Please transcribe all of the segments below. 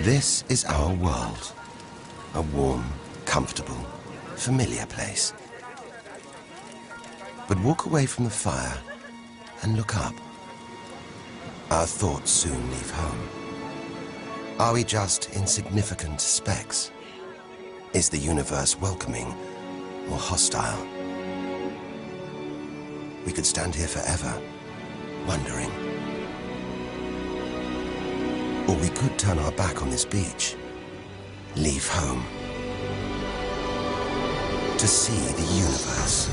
This is our world. A warm, comfortable, familiar place. But walk away from the fire and look up. Our thoughts soon leave home. Are we just insignificant specks? Is the universe welcoming or hostile? We could stand here forever, wondering. Or we could turn our back on this beach, leave home, to see the universe,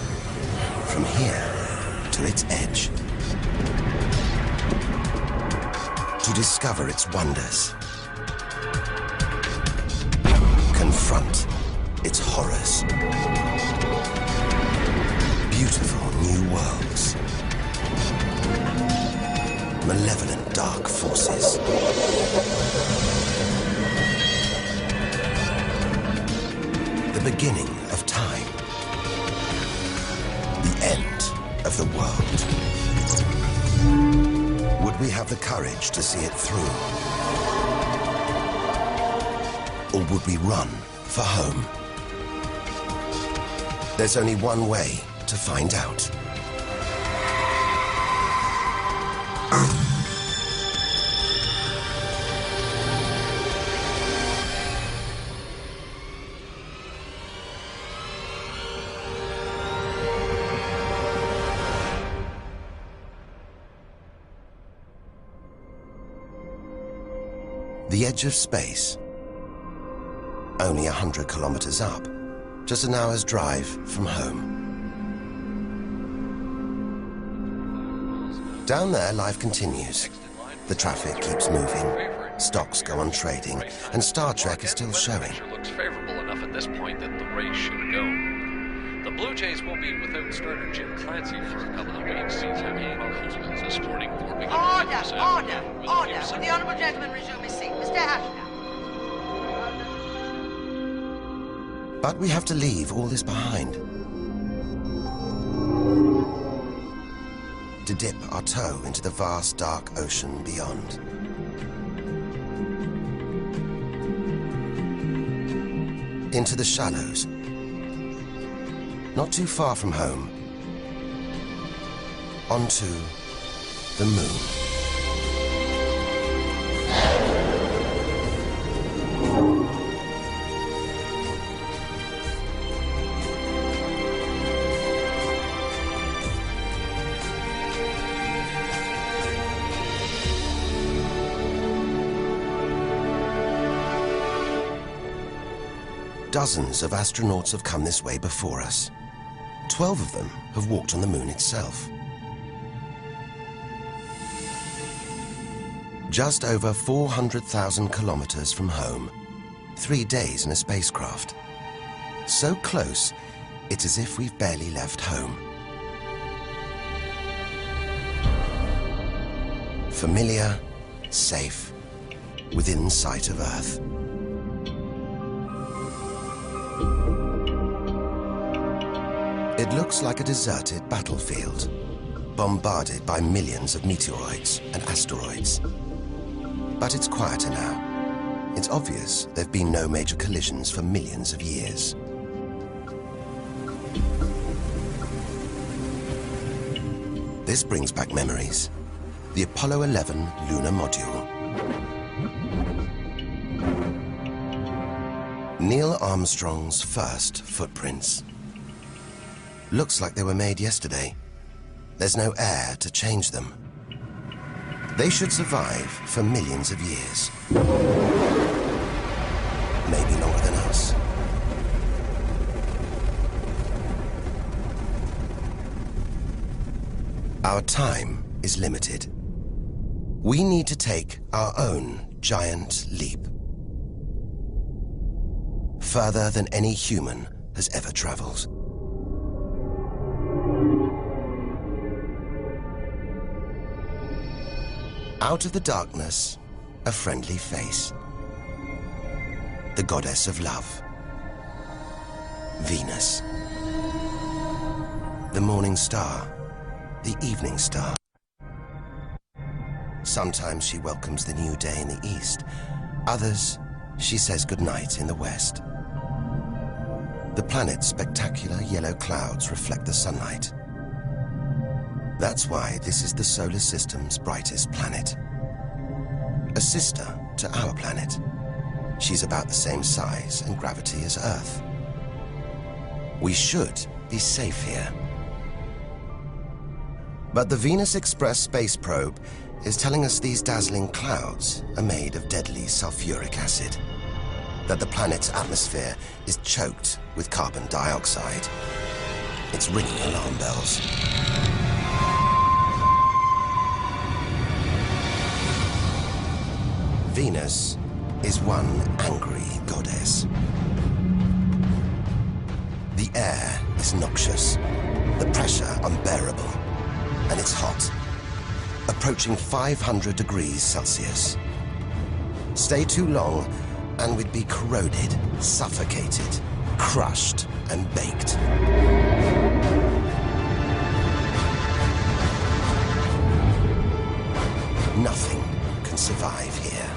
from here to its edge, to discover its wonders, confront its horrors. Beautiful new worlds, malevolent dark forces. The beginning of time. The end of the world. Would we have the courage to see it through? Or would we run for home? There's only one way to find out. The edge of space. Only 100 kilometers up, just an hour's drive from home. Down there, life continues. The traffic keeps moving, stocks go on trading, and Star Trek is still showing. Looks favorable enough at this point that the race should go. The Blue Jays will be without starter Jim Clancy for a couple of weeks. He's having problems this morning. Order! Would the honourable gentleman resume his seat? Mr. Ashdown. But we have to leave all this behind. To dip our toe into the vast dark ocean beyond. Into the shallows. Not too far from home. Onto the moon. Dozens of astronauts have come this way before us. 12 of them have walked on the moon itself. Just over 400,000 kilometers from home, 3 days in a spacecraft. So close, it's as if we've barely left home. Familiar, safe, within sight of Earth. It looks like a deserted battlefield, bombarded by millions of meteoroids and asteroids. But it's quieter now. It's obvious there have been no major collisions for millions of years. This brings back memories. The Apollo 11 lunar module. Neil Armstrong's first footprints. Looks like they were made yesterday. There's no air to change them. They should survive for millions of years. Maybe longer than us. Our time is limited. We need to take our own giant leap. Further than any human has ever traveled. Out of the darkness, a friendly face. The goddess of love. Venus. The morning star. The evening star. Sometimes she welcomes the new day in the east. Others, she says goodnight in the west. The planet's spectacular yellow clouds reflect the sunlight. That's why this is the solar system's brightest planet. A sister to our planet. She's about the same size and gravity as Earth. We should be safe here. But the Venus Express space probe is telling us these dazzling clouds are made of deadly sulfuric acid, that the planet's atmosphere is choked with carbon dioxide. It's ringing alarm bells. Venus is one angry goddess. The air is noxious, the pressure unbearable, and it's hot, approaching 500 degrees Celsius. Stay too long, and we'd be corroded, suffocated, crushed, and baked. Nothing can survive here.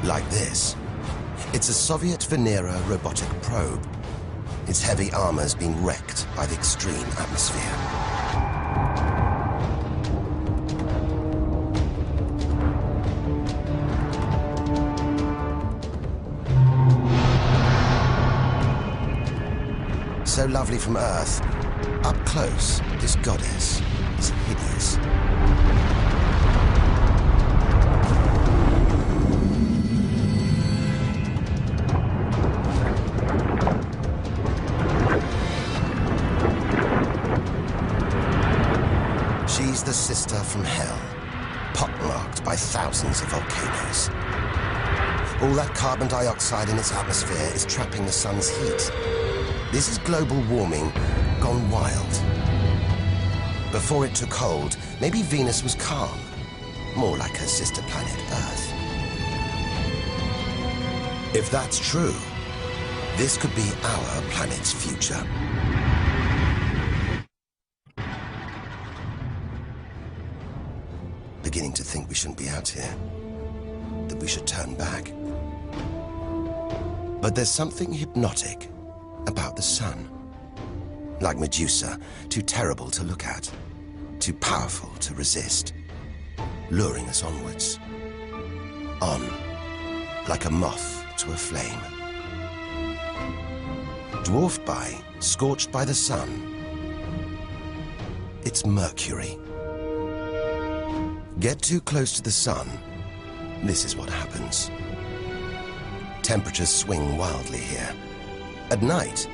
Like this. It's a Soviet Venera robotic probe. Its heavy armor's been wrecked by the extreme atmosphere. So lovely from Earth, up close, this goddess is hideous. She's the sister from hell, pockmarked by thousands of volcanoes. All that carbon dioxide in its atmosphere is trapping the sun's heat. This is global warming gone wild. Before it took hold, maybe Venus was calm, more like her sister planet Earth. If that's true, this could be our planet's future. Beginning to think we shouldn't be out here, that we should turn back. But there's something hypnotic about the sun. Like Medusa, too terrible to look at, too powerful to resist, luring us onwards. On, like a moth to a flame. Dwarfed by, scorched by the sun, it's Mercury. Get too close to the sun, this is what happens. Temperatures swing wildly here. At night,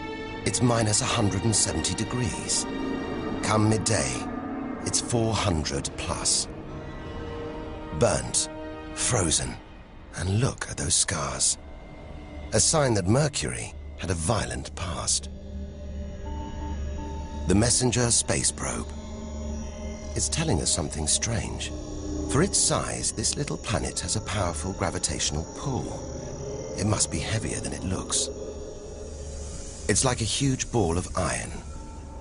it's minus 170 degrees. Come midday, it's 400 plus. Burnt, frozen, and look at those scars. A sign that Mercury had a violent past. The Messenger space probe is telling us something strange. For its size, this little planet has a powerful gravitational pull. It must be heavier than it looks. It's like a huge ball of iron,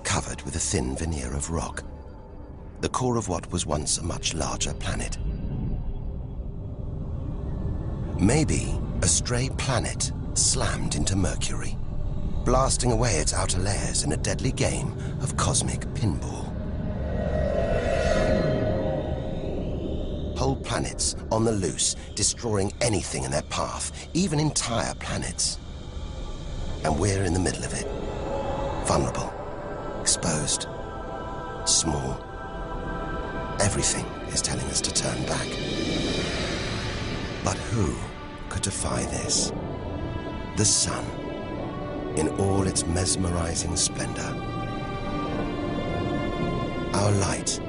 covered with a thin veneer of rock, the core of what was once a much larger planet. Maybe a stray planet slammed into Mercury, blasting away its outer layers in a deadly game of cosmic pinball. Whole planets on the loose, destroying anything in their path, even entire planets. And we're in the middle of it. Vulnerable, exposed, small. Everything is telling us to turn back. But who could defy this? The sun, in all its mesmerizing splendor. Our light,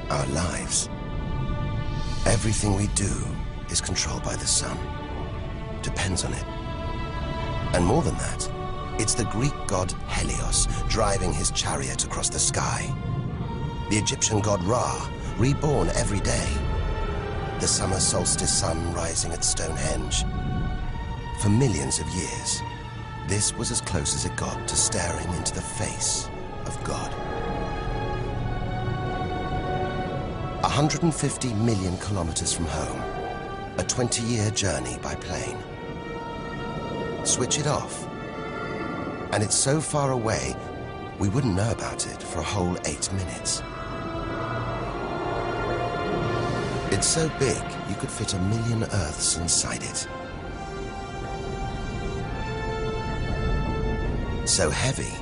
our lives. Everything we do is controlled by the sun, depends on it. And more than that, it's the Greek god Helios driving his chariot across the sky. The Egyptian god Ra, reborn every day. The summer solstice sun rising at Stonehenge. For millions of years, this was as close as it got to staring into the face of God. 150 million kilometers from home, a 20-year journey by plane. Switch it off, and it's so far away, we wouldn't know about it for a whole 8 minutes. It's so big, you could fit 1 million Earths inside it. So heavy,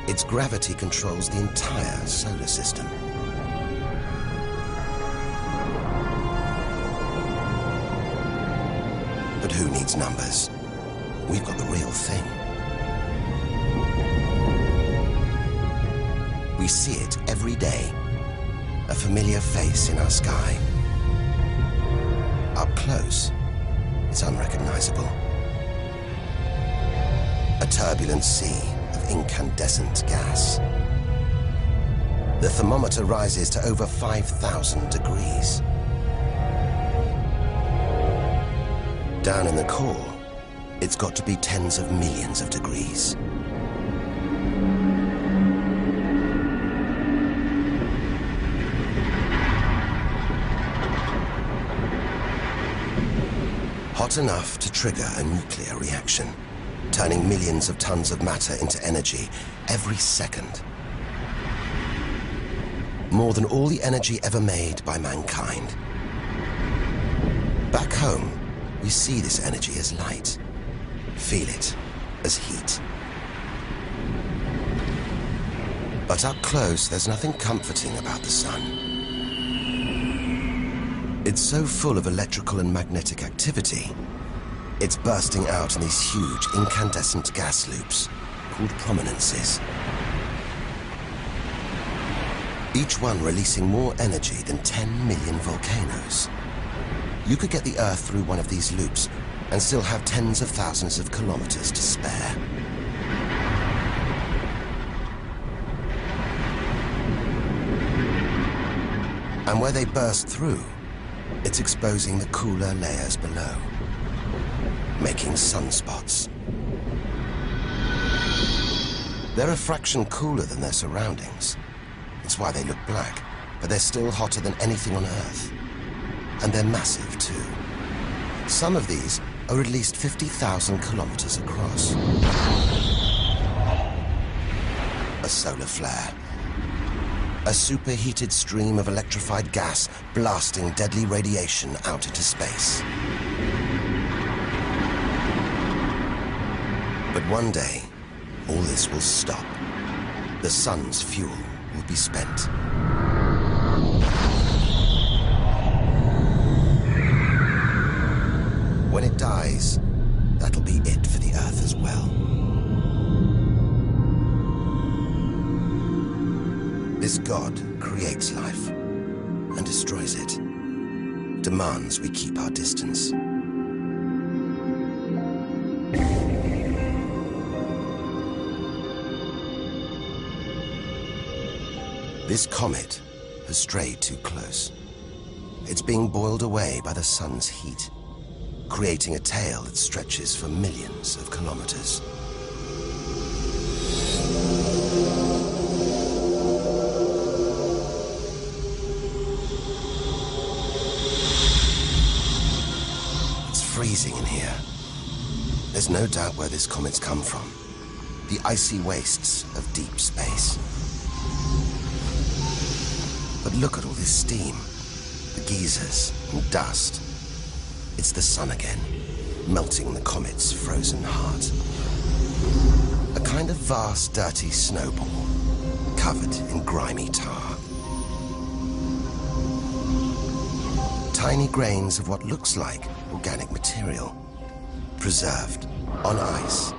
its gravity controls the entire solar system. But who needs numbers? We've got the real thing. We see it every day, a familiar face in our sky. Up close, it's unrecognizable. A turbulent sea of incandescent gas. The thermometer rises to over 5,000 degrees. Down in the core, it's got to be tens of millions of degrees. Hot enough to trigger a nuclear reaction, turning millions of tons of matter into energy every second. More than all the energy ever made by mankind. Back home, we see this energy as light, feel it as heat. But up close, there's nothing comforting about the sun. It's so full of electrical and magnetic activity, it's bursting out in these huge incandescent gas loops called prominences. Each one releasing more energy than 10 million volcanoes. You could get the Earth through one of these loops and still have tens of thousands of kilometers to spare. And where they burst through, it's exposing the cooler layers below, making sunspots. They're a fraction cooler than their surroundings. It's why they look black, but they're still hotter than anything on Earth. And they're massive, too. Some of these are at least 50,000 kilometers across. A solar flare. A superheated stream of electrified gas blasting deadly radiation out into space. But one day, all this will stop. The sun's fuel will be spent. When it dies, that'll be it for the Earth as well. This God creates life and destroys it, demands we keep our distance. This comet has strayed too close. It's being boiled away by the sun's heat, creating a tail that stretches for millions of kilometers. It's freezing in here. There's no doubt where this comet's come from. The icy wastes of deep space. But look at all this steam, the geysers and dust. It's the sun again, melting the comet's frozen heart. A kind of vast, dirty snowball, covered in grimy tar. Tiny grains of what looks like organic material, preserved on ice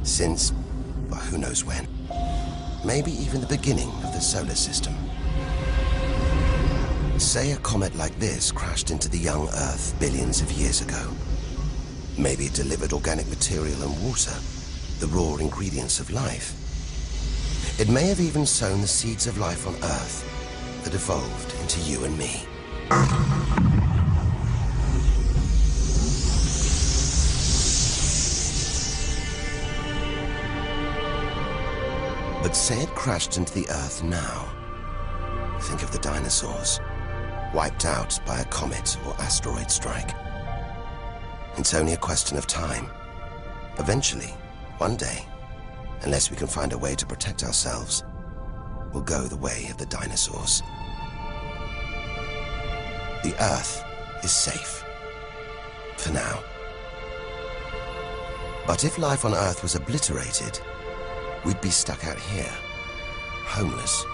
since, well, who knows when. Maybe even the beginning of the solar system. Say a comet like this crashed into the young Earth billions of years ago. Maybe it delivered organic material and water, the raw ingredients of life. It may have even sown the seeds of life on Earth that evolved into you and me. But say it crashed into the Earth now. Think of the dinosaurs, wiped out by a comet or asteroid strike. It's only a question of time. Eventually, one day, unless we can find a way to protect ourselves, we'll go the way of the dinosaurs. The Earth is safe. For now. But if life on Earth was obliterated, we'd be stuck out here, homeless,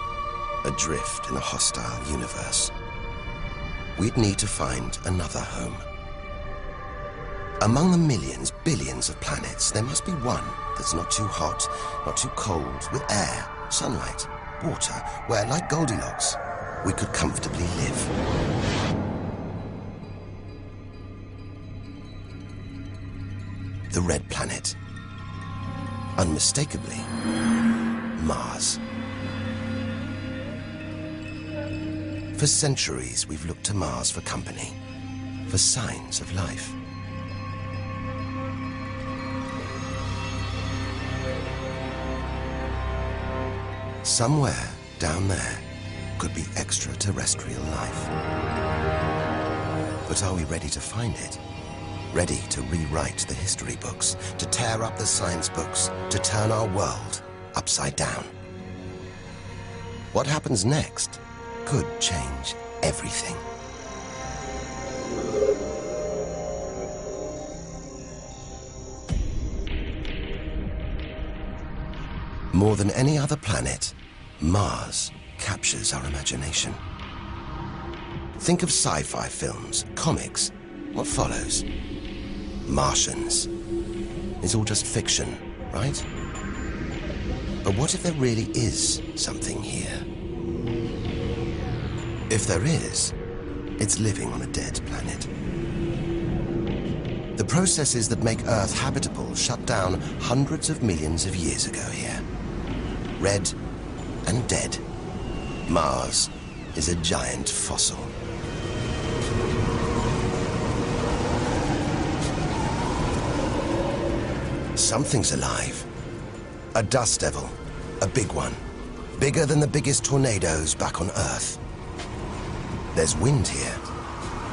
adrift in a hostile universe. We'd need to find another home. Among the millions, billions of planets, there must be one that's not too hot, not too cold, with air, sunlight, water, where, like Goldilocks, we could comfortably live. The Red Planet. Unmistakably, Mars. For centuries, we've looked to Mars for company, for signs of life. Somewhere down there could be extraterrestrial life. But are we ready to find it? Ready to rewrite the history books, to tear up the science books, to turn our world upside down? What happens next could change everything. More than any other planet, Mars captures our imagination. Think of sci-fi films, comics. What follows? Martians. It's all just fiction, right? But what if there really is something here? If there is, it's living on a dead planet. The processes that make Earth habitable shut down hundreds of millions of years ago here. Red and dead. Mars is a giant fossil. Something's alive. A dust devil. A big one. Bigger than the biggest tornadoes back on Earth. There's wind here.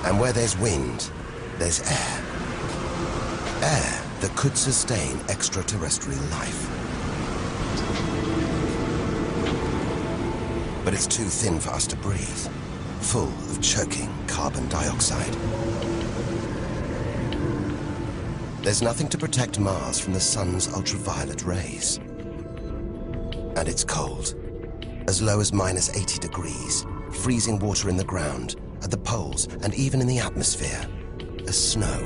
And where there's wind, there's air. Air that could sustain extraterrestrial life. But it's too thin for us to breathe. Full of choking carbon dioxide. There's nothing to protect Mars from the sun's ultraviolet rays. And it's cold. As low as -80 degrees, freezing water in the ground, at the poles, and even in the atmosphere, as snow.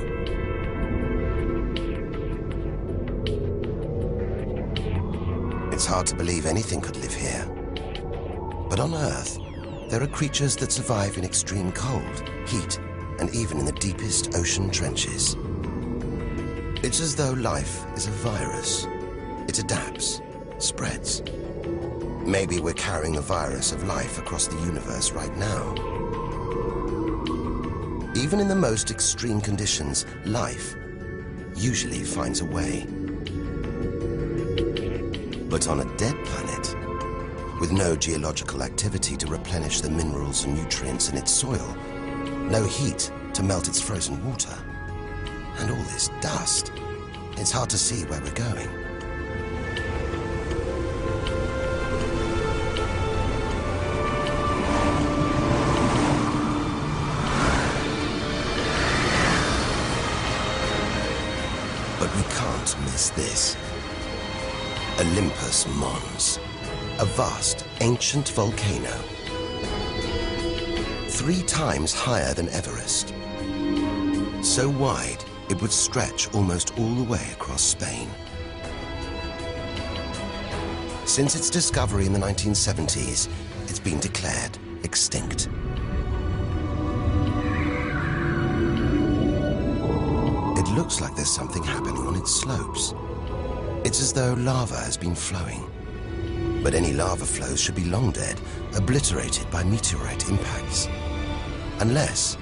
It's hard to believe anything could live here. But on Earth, there are creatures that survive in extreme cold, heat, and even in the deepest ocean trenches. It's as though life is a virus. It adapts, spreads. Maybe we're carrying the virus of life across the universe right now. Even in the most extreme conditions, life usually finds a way. But on a dead planet, with no geological activity to replenish the minerals and nutrients in its soil, no heat to melt its frozen water, and all this dust, it's hard to see where we're going. But we can't miss this. Olympus Mons. A vast, ancient volcano. 3 times higher than Everest. So wide, it would stretch almost all the way across Spain. Since its discovery in the 1970s, it's been declared extinct. It looks like there's something happening on its slopes. It's as though lava has been flowing. But any lava flows should be long dead, obliterated by meteorite impacts. Unless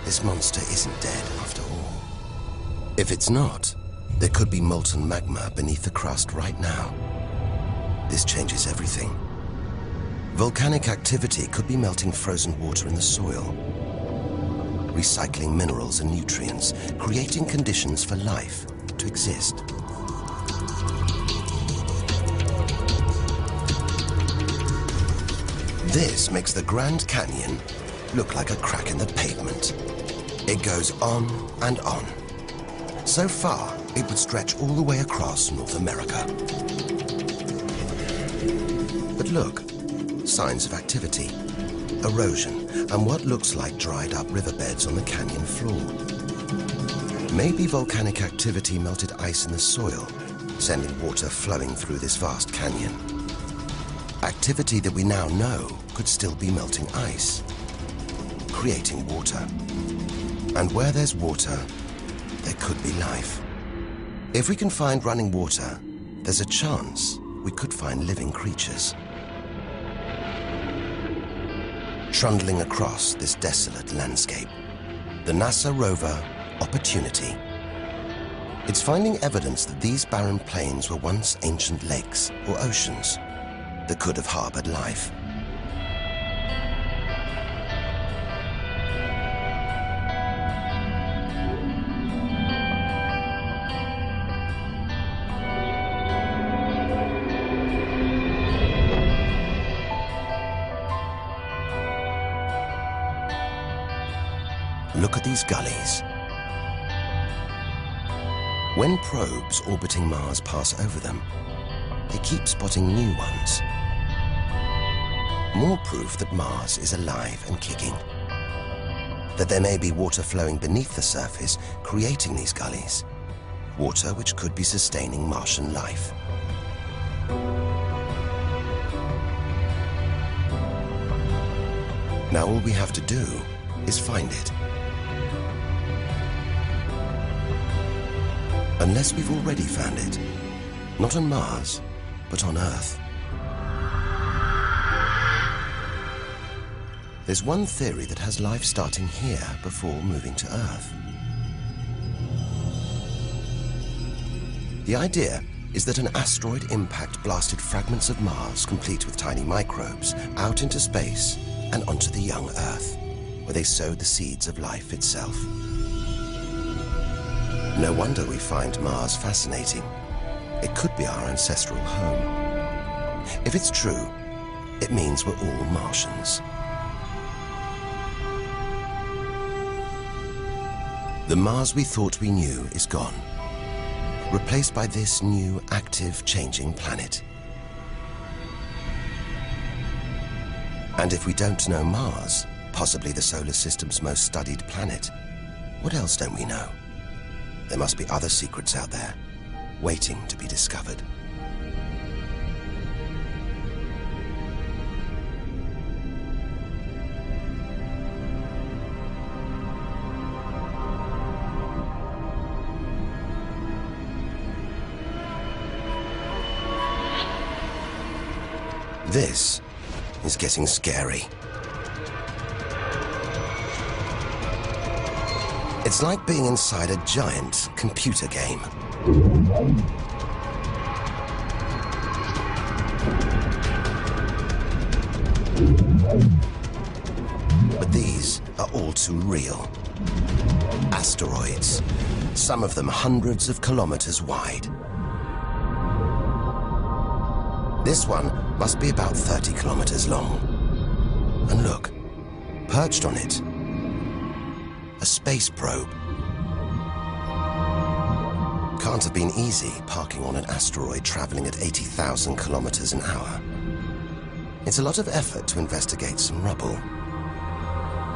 this monster isn't dead after all. If it's not, there could be molten magma beneath the crust right now. This changes everything. Volcanic activity could be melting frozen water in the soil. recycling minerals and nutrients, creating conditions for life to exist. This makes the Grand Canyon look like a crack in the pavement. It goes on and on. So far, it would stretch all the way across North America. But look, signs of activity, erosion, and what looks like dried up riverbeds on the canyon floor. Maybe volcanic activity melted ice in the soil, sending water flowing through this vast canyon. Activity that we now know could still be melting ice, creating water. And where there's water, there could be life. If we can find running water, there's a chance we could find living creatures. Trundling across this desolate landscape, the NASA rover Opportunity. It's finding evidence that these barren plains were once ancient lakes or oceans that could have harbored life. Look at these gullies. When probes orbiting Mars pass over them, they keep spotting new ones. More proof that Mars is alive and kicking. That there may be water flowing beneath the surface, creating these gullies. Water which could be sustaining Martian life. Now all we have to do is find it. Unless we've already found it. Not on Mars, but on Earth. There's one theory that has life starting here before moving to Earth. The idea is that an asteroid impact blasted fragments of Mars, complete with tiny microbes, out into space and onto the young Earth, where they sowed the seeds of life itself. No wonder we find Mars fascinating. It could be our ancestral home. If it's true, it means we're all Martians. The Mars we thought we knew is gone, replaced by this new, active, changing planet. And if we don't know Mars, possibly the solar system's most studied planet, what else don't we know? There must be other secrets out there, waiting to be discovered. This is getting scary. It's like being inside a giant computer game. But these are all too real. Asteroids, some of them hundreds of kilometers wide. This one must be about 30 kilometers long. And look, perched on it, a space probe. Can't have been easy parking on an asteroid traveling at 80,000 kilometers an hour. It's a lot of effort to investigate some rubble.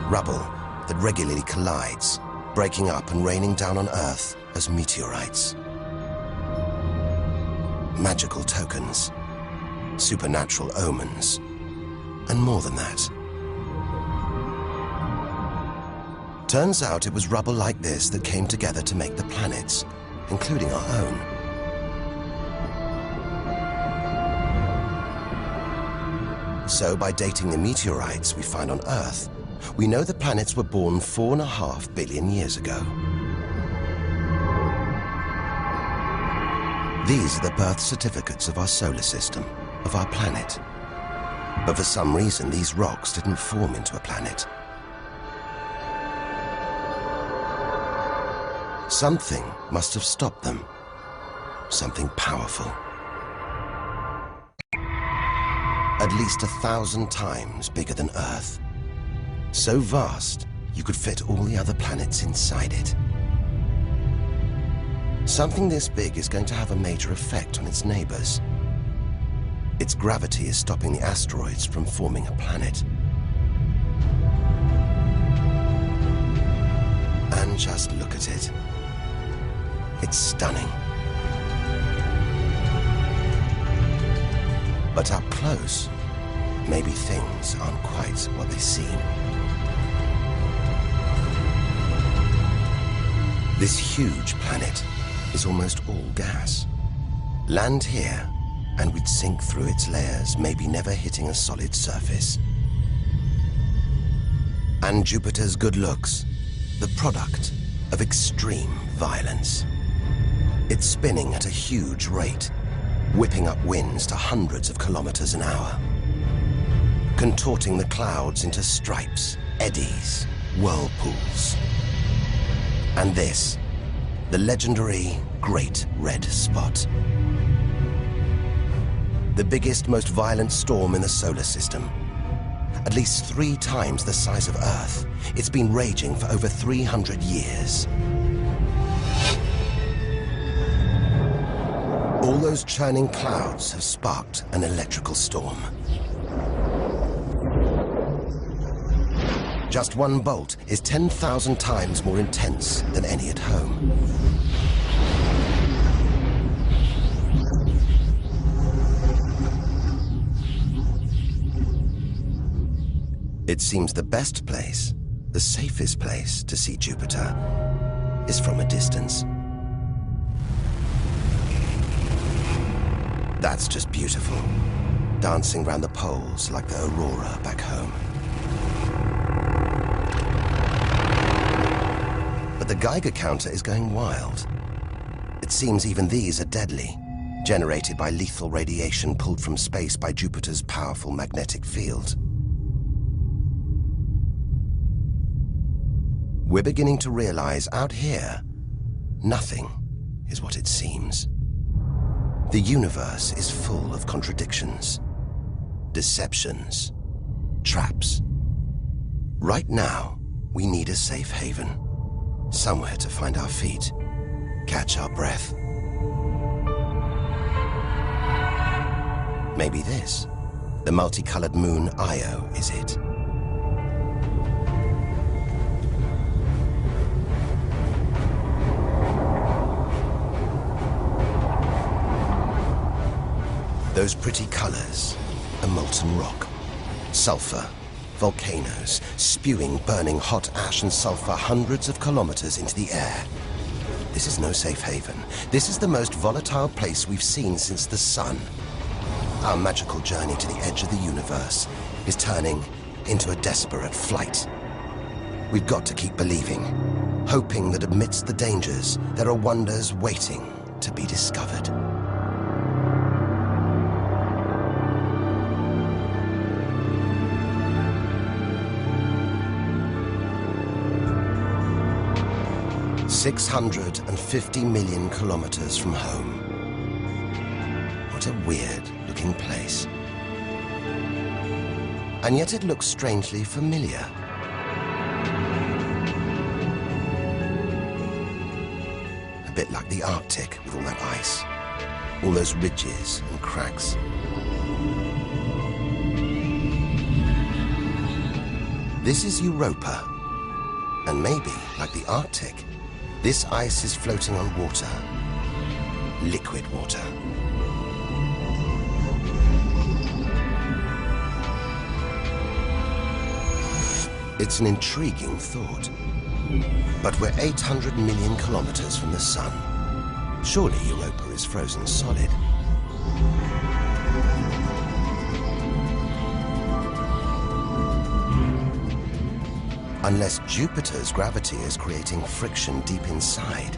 Rubble that regularly collides, breaking up and raining down on Earth as meteorites. Magical tokens, supernatural omens, and more than that. Turns out it was rubble like this that came together to make the planets, including our own. So by dating the meteorites we find on Earth, we know the planets were born 4.5 billion years ago. These are the birth certificates of our solar system, of our planet. But for some reason, these rocks didn't form into a planet. Something must have stopped them. Something powerful. At least 1,000 times bigger than Earth. So vast, you could fit all the other planets inside it. Something this big is going to have a major effect on its neighbors. Its gravity is stopping the asteroids from forming a planet. And just look at it. It's stunning. But up close, maybe things aren't quite what they seem. This huge planet is almost all gas. Land here, and we'd sink through its layers, maybe never hitting a solid surface. And Jupiter's good looks, the product of extreme violence. It's spinning at a huge rate, whipping up winds to hundreds of kilometers an hour, contorting the clouds into stripes, eddies, whirlpools. And this, the legendary Great Red Spot. The biggest, most violent storm in the solar system. At least 3 times the size of Earth. It's been raging for over 300 years. All those churning clouds have sparked an electrical storm. Just one bolt is 10,000 times more intense than any at home. It seems the best place, the safest place to see Jupiter is from a distance. That's just beautiful, dancing round the poles like the aurora back home. But the Geiger counter is going wild. It seems even these are deadly, generated by lethal radiation pulled from space by Jupiter's powerful magnetic field. We're beginning to realize out here, nothing is what it seems. The universe is full of contradictions, deceptions, traps. Right now, we need a safe haven, somewhere to find our feet, catch our breath. Maybe this, the multicolored moon Io, is it? Those pretty colors, a molten rock, sulfur, volcanoes, spewing burning hot ash and sulfur hundreds of kilometers into the air. This is no safe haven. This is the most volatile place we've seen since the sun. Our magical journey to the edge of the universe is turning into a desperate flight. We've got to keep believing, hoping that amidst the dangers, there are wonders waiting to be discovered. $650 million kilometers from home. What a weird-looking place. And yet it looks strangely familiar. A bit like the Arctic with all that ice, all those ridges and cracks. This is Europa, and maybe, like the Arctic, this ice is floating on water, liquid water. It's an intriguing thought. But we're 800 million kilometers from the sun. Surely Europa is frozen solid. Unless Jupiter's gravity is creating friction deep inside,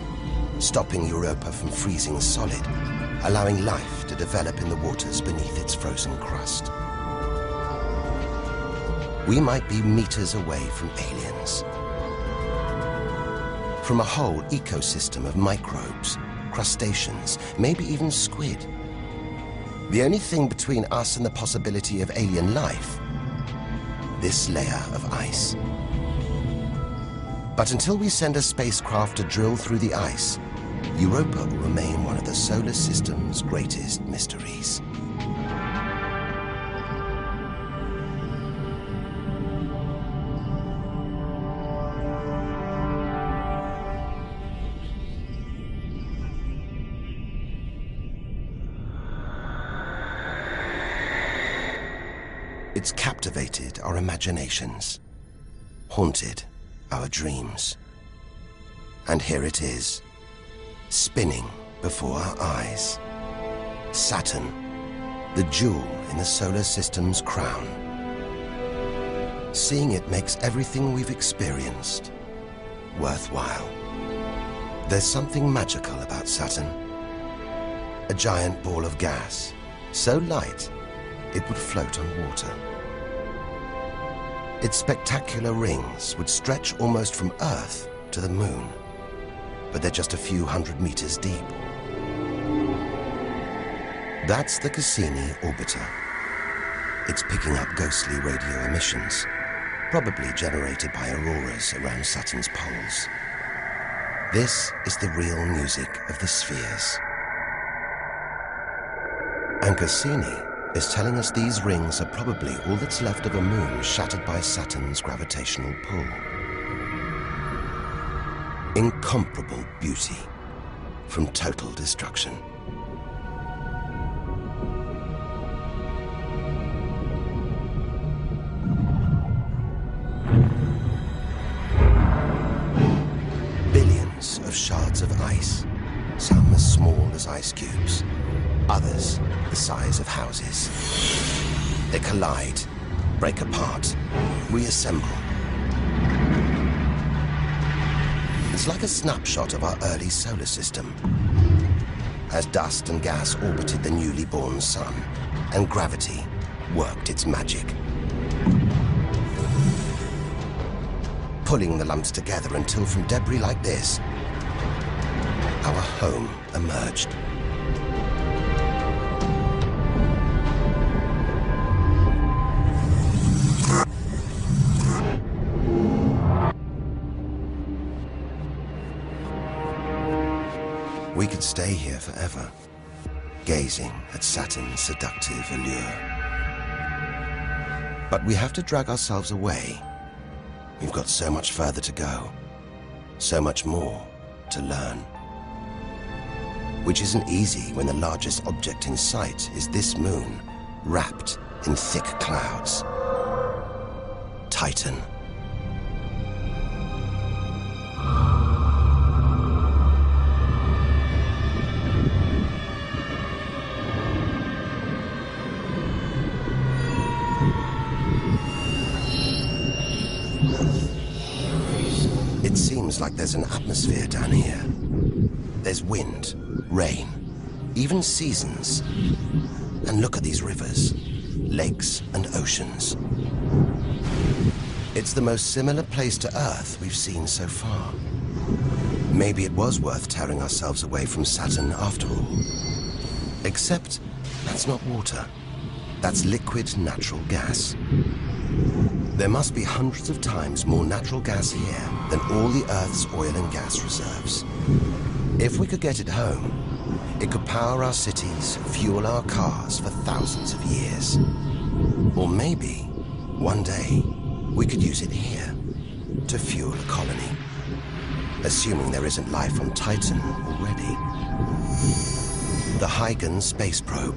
stopping Europa from freezing solid, allowing life to develop in the waters beneath its frozen crust. We might be meters away from aliens, from a whole ecosystem of microbes, crustaceans, maybe even squid. The only thing between us and the possibility of alien life, this layer of ice. But until we send a spacecraft to drill through the ice, Europa will remain one of the solar system's greatest mysteries. It's captivated our imaginations, haunted our dreams. And here it is, spinning before our eyes. Saturn, the jewel in the solar system's crown. Seeing it makes everything we've experienced worthwhile. There's something magical about Saturn. A giant ball of gas, so light it would float on water. Its spectacular rings would stretch almost from Earth to the Moon, but they're just a few hundred meters deep. That's the Cassini orbiter. It's picking up ghostly radio emissions, probably generated by auroras around Saturn's poles. This is the real music of the spheres. And Cassini is telling us these rings are probably all that's left of a moon shattered by Saturn's gravitational pull. Incomparable beauty from total destruction. Billions of shards of ice, some as small as ice cubes, others the size of houses. They collide, break apart, reassemble. It's like a snapshot of our early solar system, as dust and gas orbited the newly born sun, and gravity worked its magic, pulling the lumps together until from debris like this, our home emerged. We could stay here forever, gazing at Saturn's seductive allure. But we have to drag ourselves away. We've got so much further to go, so much more to learn. Which isn't easy when the largest object in sight is this moon, wrapped in thick clouds. Titan. It seems like there's an atmosphere down here. There's wind, rain, even seasons. And look at these rivers, lakes and oceans. It's the most similar place to Earth we've seen so far. Maybe it was worth tearing ourselves away from Saturn after all. Except that's not water. That's liquid natural gas. There must be hundreds of times more natural gas here than all the Earth's oil and gas reserves. If we could get it home, it could power our cities, fuel our cars for thousands of years. Or maybe, one day, we could use it here to fuel a colony. Assuming there isn't life on Titan already. The Huygens space probe,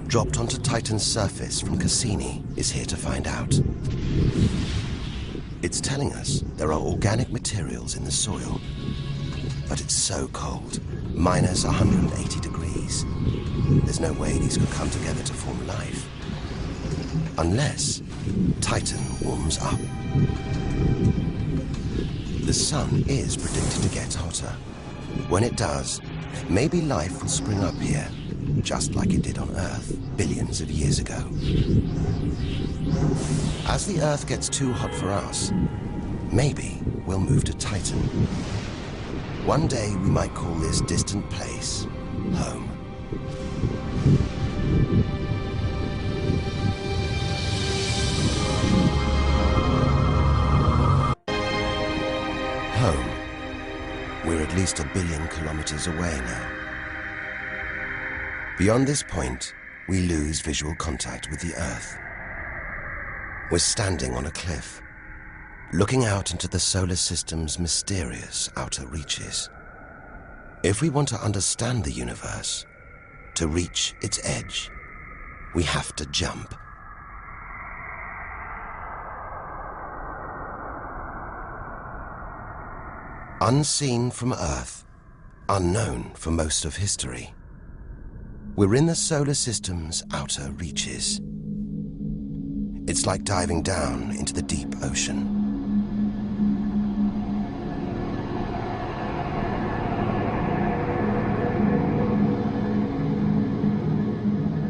dropped onto Titan's surface from Cassini, is here to find out. It's telling us there are organic materials in the soil, but it's so cold, minus 180 degrees. There's no way these could come together to form life. Unless Titan warms up. The sun is predicted to get hotter. When it does, maybe life will spring up here, just like it did on Earth billions of years ago. As the Earth gets too hot for us, maybe we'll move to Titan. One day we might call this distant place home. Home. We're at least 1 billion kilometers away now. Beyond this point, we lose visual contact with the Earth. We're standing on a cliff, looking out into the solar system's mysterious outer reaches. If we want to understand the universe, to reach its edge, we have to jump. Unseen from Earth, unknown for most of history, we're in the solar system's outer reaches. It's like diving down into the deep ocean.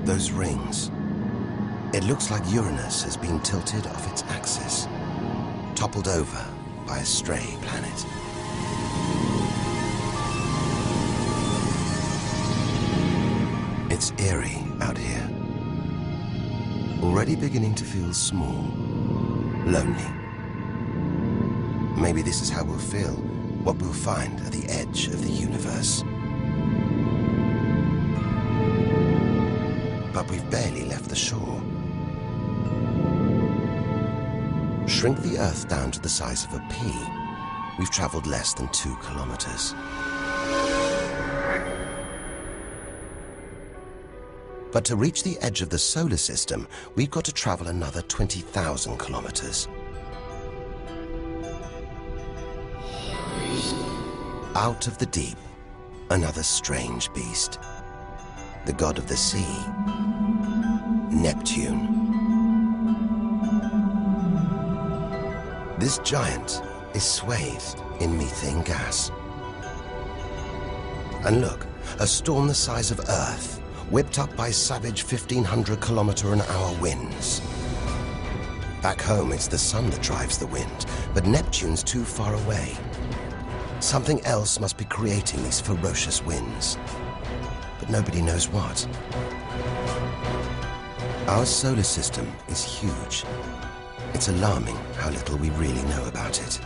Those rings. It looks like Uranus has been tilted off its axis, toppled over by a stray planet. It's eerie out here. Already beginning to feel small, lonely. Maybe this is how we'll feel, what we'll find at the edge of the universe. But we've barely left the shore. Shrink the Earth down to the size of a pea. We've traveled less than 2 kilometers. But to reach the edge of the solar system, we've got to travel another 20,000 kilometers. Out of the deep, another strange beast. The god of the sea, Neptune. This giant is swathed in methane gas. And look, a storm the size of Earth, whipped up by savage 1,500-kilometer-an-hour winds. Back home, it's the sun that drives the wind, but Neptune's too far away. Something else must be creating these ferocious winds, but nobody knows what. Our solar system is huge. It's alarming how little we really know about it.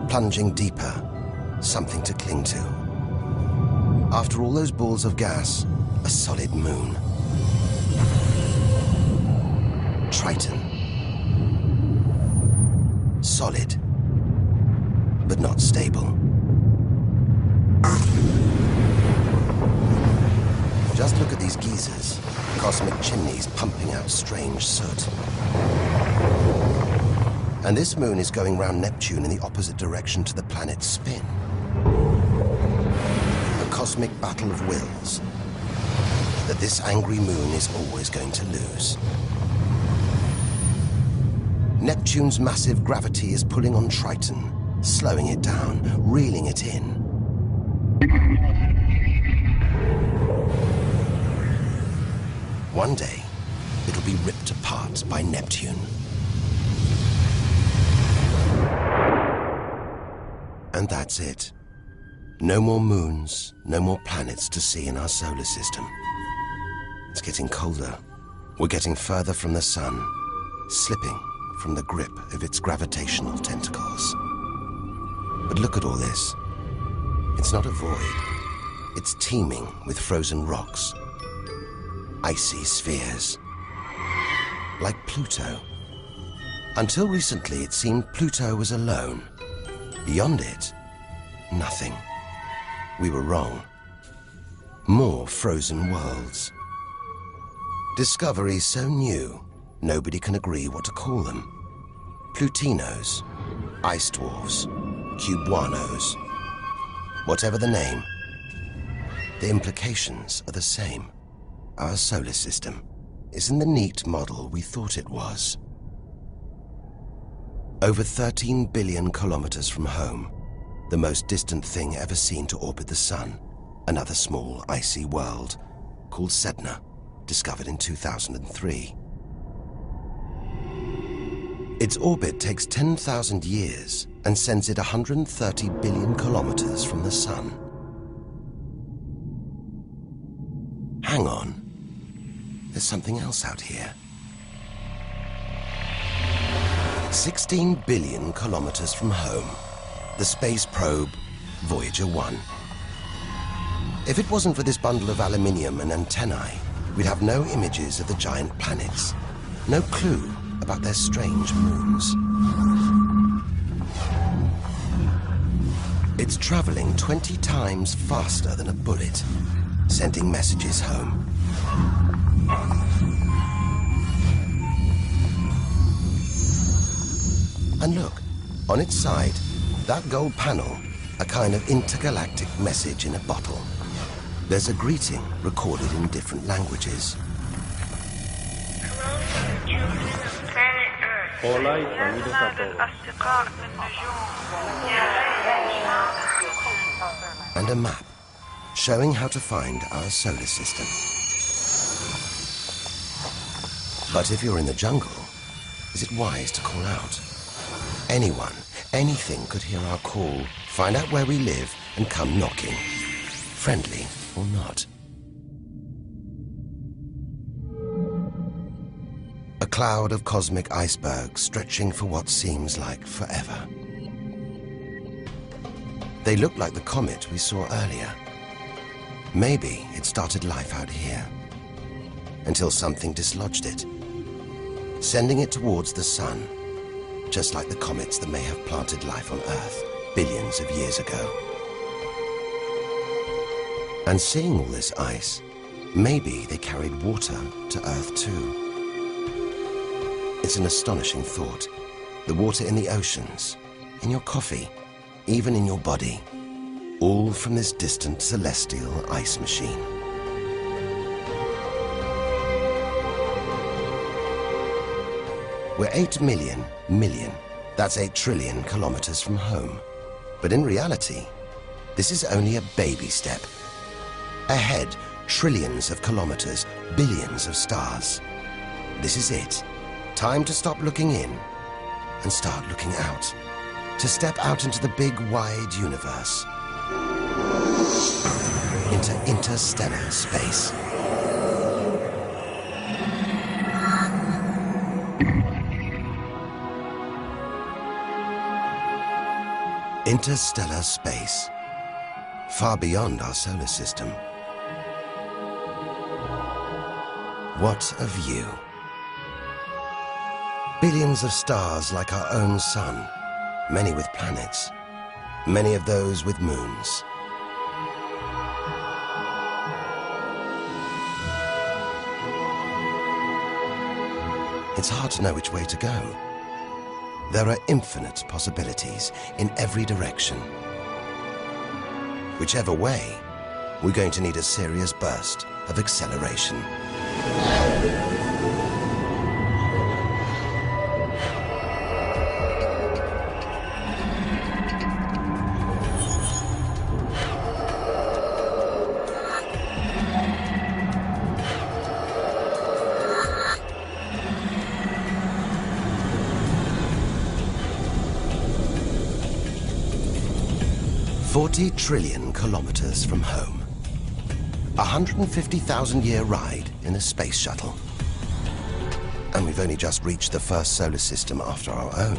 Plunging deeper, something to cling to. After all those balls of gas, a solid moon. Triton. Solid, but not stable. Just look at these geysers, cosmic chimneys pumping out strange soot. And this moon is going round Neptune in the opposite direction to the planet's spin. A cosmic battle of wills that this angry moon is always going to lose. Neptune's massive gravity is pulling on Triton, slowing it down, reeling it in. One day, it'll be ripped apart by Neptune. And that's it. No more moons, no more planets to see in our solar system. It's getting colder. We're getting further from the sun, slipping from the grip of its gravitational tentacles. But look at all this. It's not a void. It's teeming with frozen rocks, icy spheres, like Pluto. Until recently, it seemed Pluto was alone. Beyond it, nothing. We were wrong. More frozen worlds. Discoveries so new, nobody can agree what to call them. Plutinos, ice dwarfs, cubanos. Whatever the name, the implications are the same. Our solar system isn't the neat model we thought it was. Over 13 billion kilometers from home, the most distant thing ever seen to orbit the sun, another small icy world called Sedna. discovered in 2003. Its orbit takes 10,000 years and sends it 130 billion kilometers from the Sun. Hang on. There's something else out here. 16 billion kilometers from home, the space probe Voyager 1. If it wasn't for this bundle of aluminium and antennae, we'd have no images of the giant planets, no clue about their strange moons. It's traveling 20 times faster than a bullet, sending messages home. And look, on its side, that gold panel, a kind of intergalactic message in a bottle. There's a greeting recorded in different languages. Hola y saludos a todos. And a map showing how to find our solar system. But if you're in the jungle, is it wise to call out? Anyone, anything could hear our call, find out where we live, and come knocking. Friendly or not. A cloud of cosmic icebergs stretching for what seems like forever. They look like the comet we saw earlier. Maybe it started life out here, until something dislodged it, sending it towards the sun, just like the comets that may have planted life on Earth billions of years ago. And seeing all this ice, maybe they carried water to Earth too. It's an astonishing thought. The water in the oceans, in your coffee, even in your body, all from this distant celestial ice machine. We're 8 million, that's 8 trillion kilometers from home. But in reality, this is only a baby step. Ahead, trillions of kilometers, billions of stars. This is it. Time to stop looking in and start looking out. To step out into the big, wide universe. Into interstellar space. Interstellar space. Far beyond our solar system. What a view. Billions of stars like our own sun, many with planets, many of those with moons. It's hard to know which way to go. There are infinite possibilities in every direction. Whichever way, we're going to need a serious burst of acceleration. $40 trillion kilometers from home. 150,000-year ride in a space shuttle. And we've only just reached the first solar system after our own.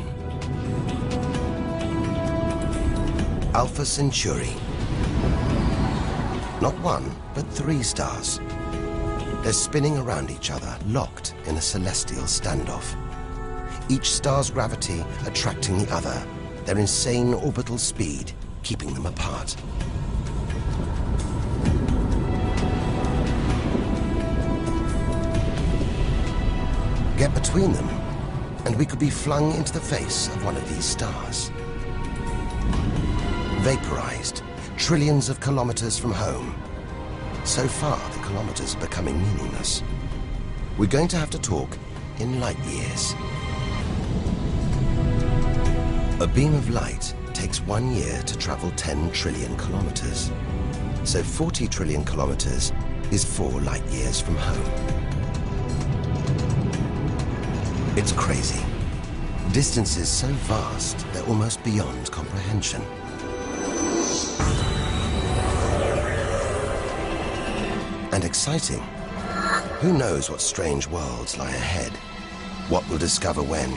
Alpha Centauri. Not one, but 3 stars. They're spinning around each other, locked in a celestial standoff. Each star's gravity attracting the other, their insane orbital speed keeping them apart. Get between them, and we could be flung into the face of one of these stars. Vaporized, trillions of kilometers from home. So far, the kilometers are becoming meaningless. We're going to have to talk in light years. A beam of light takes 1 year to travel 10 trillion kilometers. So 40 trillion kilometers is 4 light years from home. It's crazy. Distances so vast, they're almost beyond comprehension. And exciting. Who knows what strange worlds lie ahead? What we'll discover when,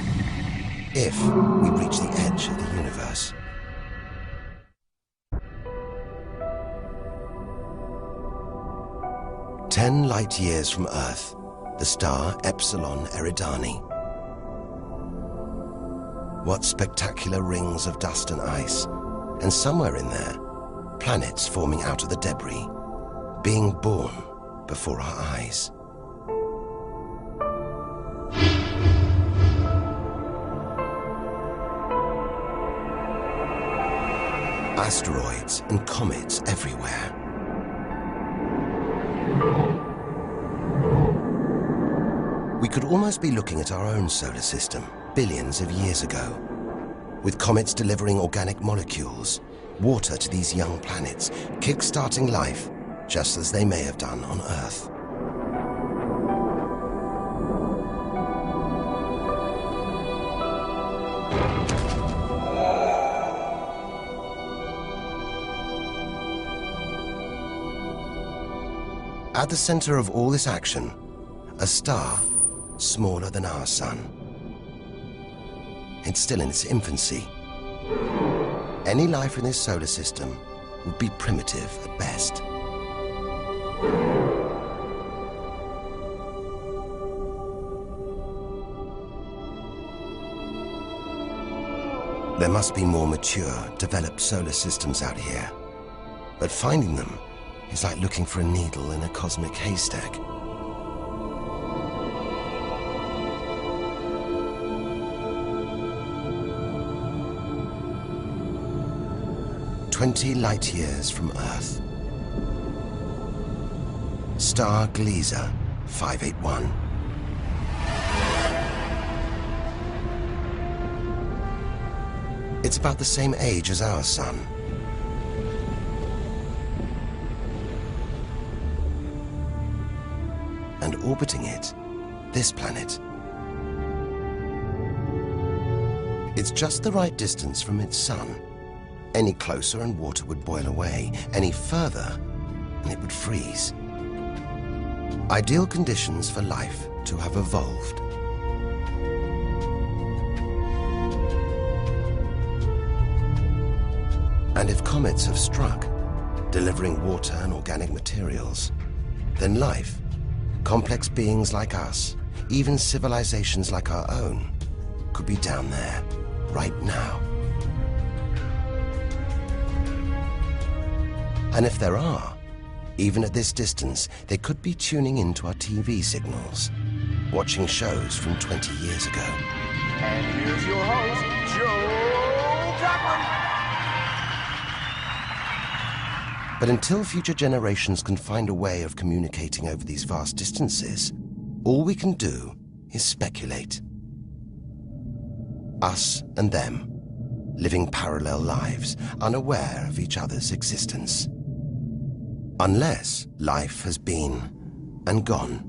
if we reach the edge of the universe. "10 light years from Earth, the star Epsilon Eridani. What spectacular rings of dust and ice, and somewhere in there, planets forming out of the debris, being born before our eyes. Asteroids and comets everywhere. We could almost be looking at our own solar system, billions of years ago, with comets delivering organic molecules, water to these young planets, kick-starting life, just as they may have done on Earth. At the center of all this action, a star smaller than our sun. It's still in its infancy. Any life in this solar system would be primitive at best. There must be more mature, developed solar systems out here, but finding them is like looking for a needle in a cosmic haystack. "20 light years from Earth. Star Gliese 581. It's about the same age as our sun. And orbiting it, this planet. It's just the right distance from its sun. Any closer and water would boil away. Any further and it would freeze. Ideal conditions for life to have evolved. And if comets have struck, delivering water and organic materials, then life, complex beings like us, even civilizations like our own, could be down there, right now. And if there are, even at this distance, they could be tuning into our TV signals, watching shows from 20 years ago. And here's your host, Joe Cochran. But until future generations can find a way of communicating over these vast distances, all we can do is speculate. Us and them, living parallel lives, unaware of each other's existence. Unless life has been and gone.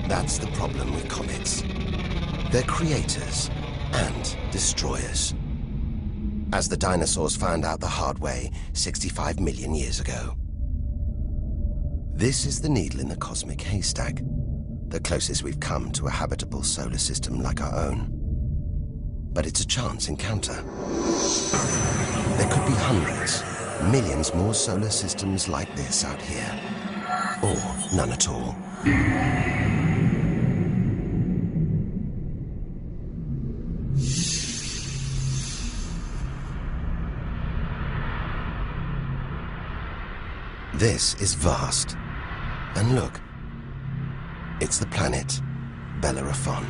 That's the problem with comets. They're creators and destroyers. As the dinosaurs found out the hard way 65 million years ago. This is the needle in the cosmic haystack, the closest we've come to a habitable solar system like our own. But it's a chance encounter. There could be hundreds, millions more solar systems like this out here. Or none at all. This is vast. And look, it's the planet Bellerophon.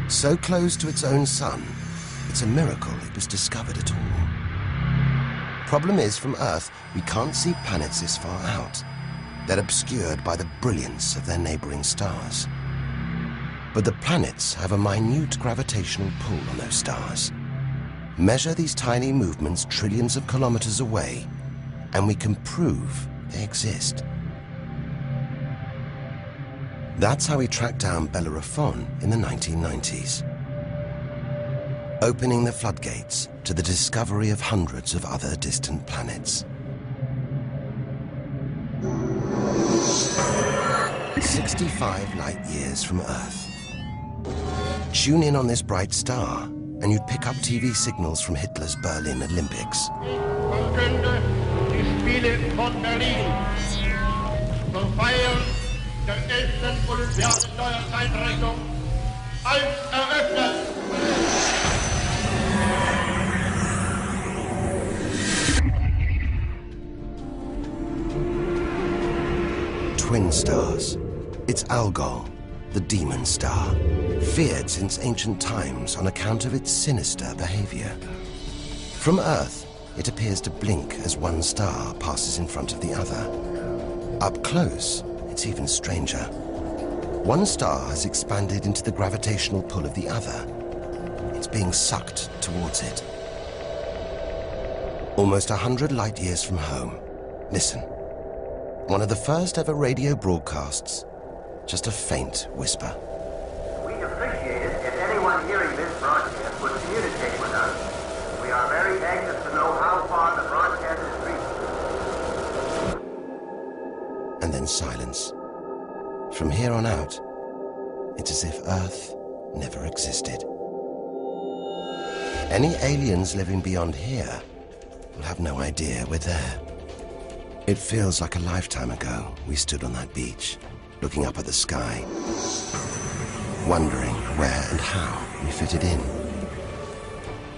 So close to its own sun, it's a miracle it was discovered at all. Problem is, from Earth, we can't see planets this far out. They're obscured by the brilliance of their neighboring stars. But the planets have a minute gravitational pull on those stars. Measure these tiny movements trillions of kilometers away, and we can prove they exist. That's how we tracked down Bellerophon in the 1990s, opening the floodgates to the discovery of hundreds of other distant planets. 65 light years from Earth. Tune in on this bright star, and you'd pick up TV signals from Hitler's Berlin Olympics. Verkünde die Spiele von Berlin zur Feier der 11. Olympiade neuer Zeitrechnung als eröffnet. Twin stars. It's Algol, the demon star, feared since ancient times on account of its sinister behavior. From Earth, it appears to blink as one star passes in front of the other. Up close, it's even stranger. One star has expanded into the gravitational pull of the other. It's being sucked towards it. Almost 100 light years from home. Listen. One of the first ever radio broadcasts. Just a faint whisper. We'd appreciate it if anyone hearing this broadcast would communicate with us. We are very anxious to know how far the broadcast is reaching. And then silence. From here on out, it's as if Earth never existed. Any aliens living beyond here will have no idea we're there. It feels like a lifetime ago we stood on that beach, looking up at the sky, wondering where and how we fitted in.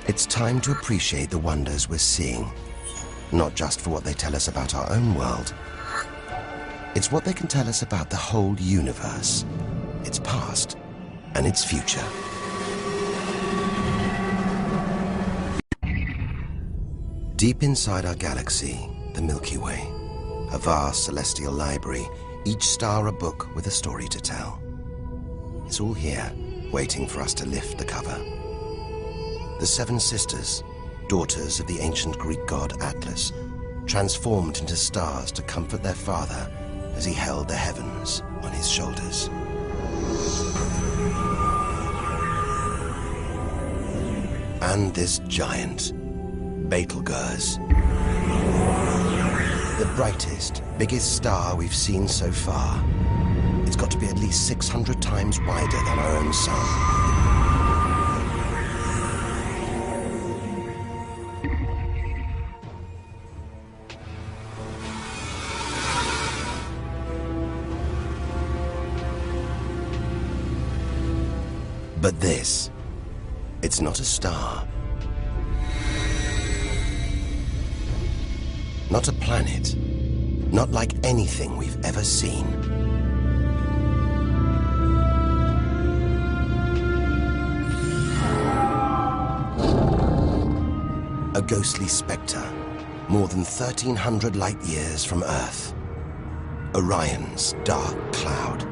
It's time to appreciate the wonders we're seeing, not just for what they tell us about our own world. It's what they can tell us about the whole universe, its past and its future. Deep inside our galaxy, the Milky Way, a vast celestial library, each star a book with a story to tell. It's all here, waiting for us to lift the cover. The Seven Sisters, daughters of the ancient Greek god Atlas, transformed into stars to comfort their father as he held the heavens on his shoulders. And this giant, Betelgeuse. The brightest, biggest star we've seen so far. It's got to be at least 600 times wider than our own sun. But this, it's not a star. Not a planet. Not like anything we've ever seen. A ghostly spectre, more than 1,300 light years from Earth. Orion's dark cloud.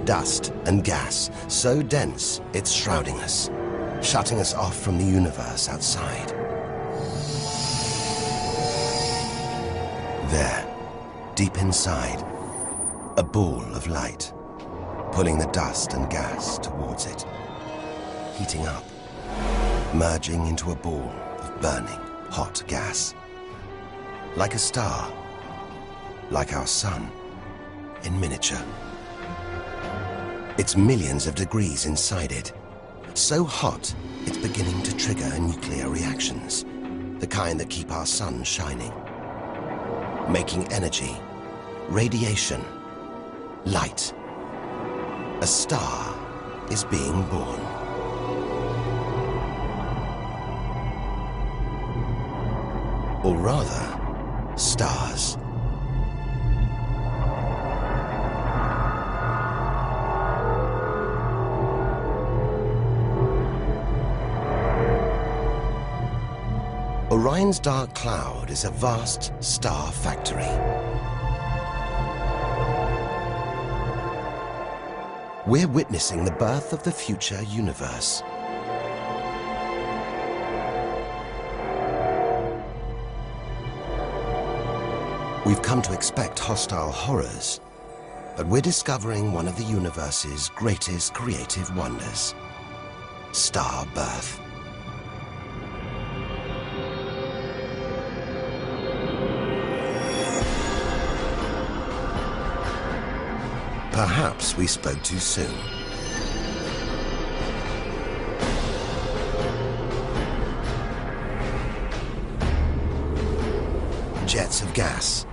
Dust and gas, so dense it's shrouding us, shutting us off from the universe outside. There, deep inside, a ball of light, pulling the dust and gas towards it, heating up, merging into a ball of burning, hot gas. Like a star, like our sun, in miniature. It's millions of degrees inside it. So hot, it's beginning to trigger nuclear reactions, the kind that keep our sun shining. Making energy, radiation, light. A star is being born. Or rather, stars. Orion's dark cloud is a vast star factory. We're witnessing the birth of the future universe. We've come to expect hostile horrors, but we're discovering one of the universe's greatest creative wonders: star birth. Perhaps we spoke too soon. Jets of gas,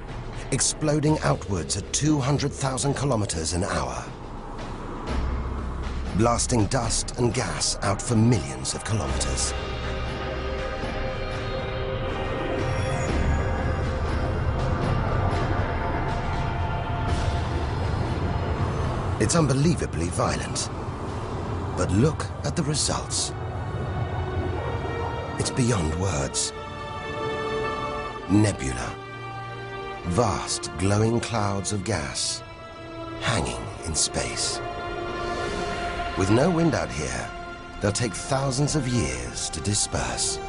exploding outwards at 200,000 kilometers an hour, blasting dust and gas out for millions of kilometers. It's unbelievably violent, but look at the results. It's beyond words. Nebula. Vast glowing clouds of gas hanging in space. With no wind out here, they'll take thousands of years to disperse.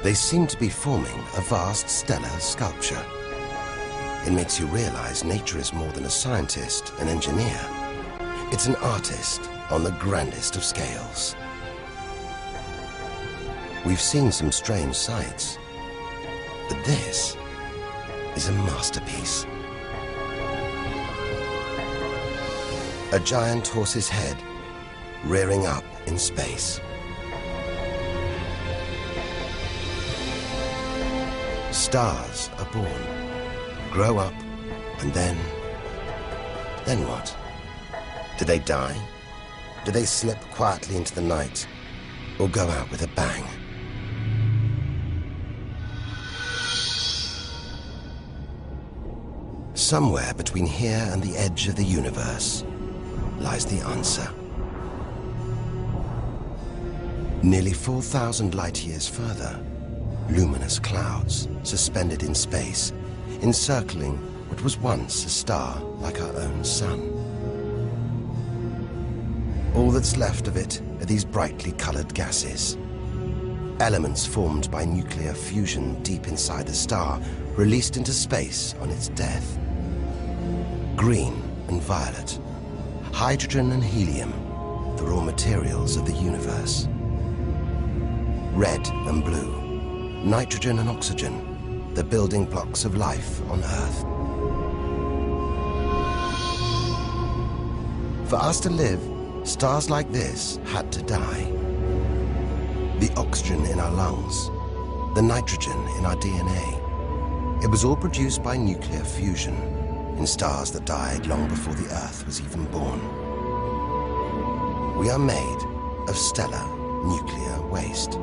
They seem to be forming a vast stellar sculpture. It makes you realize nature is more than a scientist, an engineer. It's an artist on the grandest of scales. We've seen some strange sights, but this is a masterpiece. A giant horse's head rearing up in space. Stars are born, grow up, and then what? Do they die? Do they slip quietly into the night, or go out with a bang? Somewhere between here and the edge of the universe lies the answer. Nearly 4,000 light-years further, luminous clouds suspended in space, encircling what was once a star like our own sun. All that's left of it are these brightly colored gases. Elements formed by nuclear fusion deep inside the star, released into space on its death. Green and violet, hydrogen and helium, the raw materials of the universe. Red and blue, nitrogen and oxygen, the building blocks of life on Earth. For us to live, stars like this had to die. The oxygen in our lungs, the nitrogen in our DNA, it was all produced by nuclear fusion in stars that died long before the Earth was even born. We are made of stellar nuclear waste.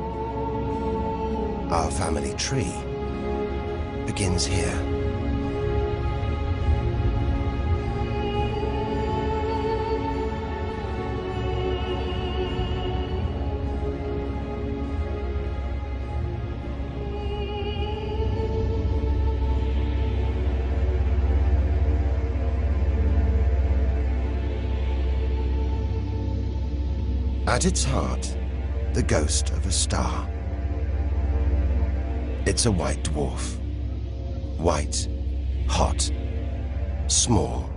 Our family tree begins here. At its heart, the ghost of a star. It's a white dwarf. White, hot, small,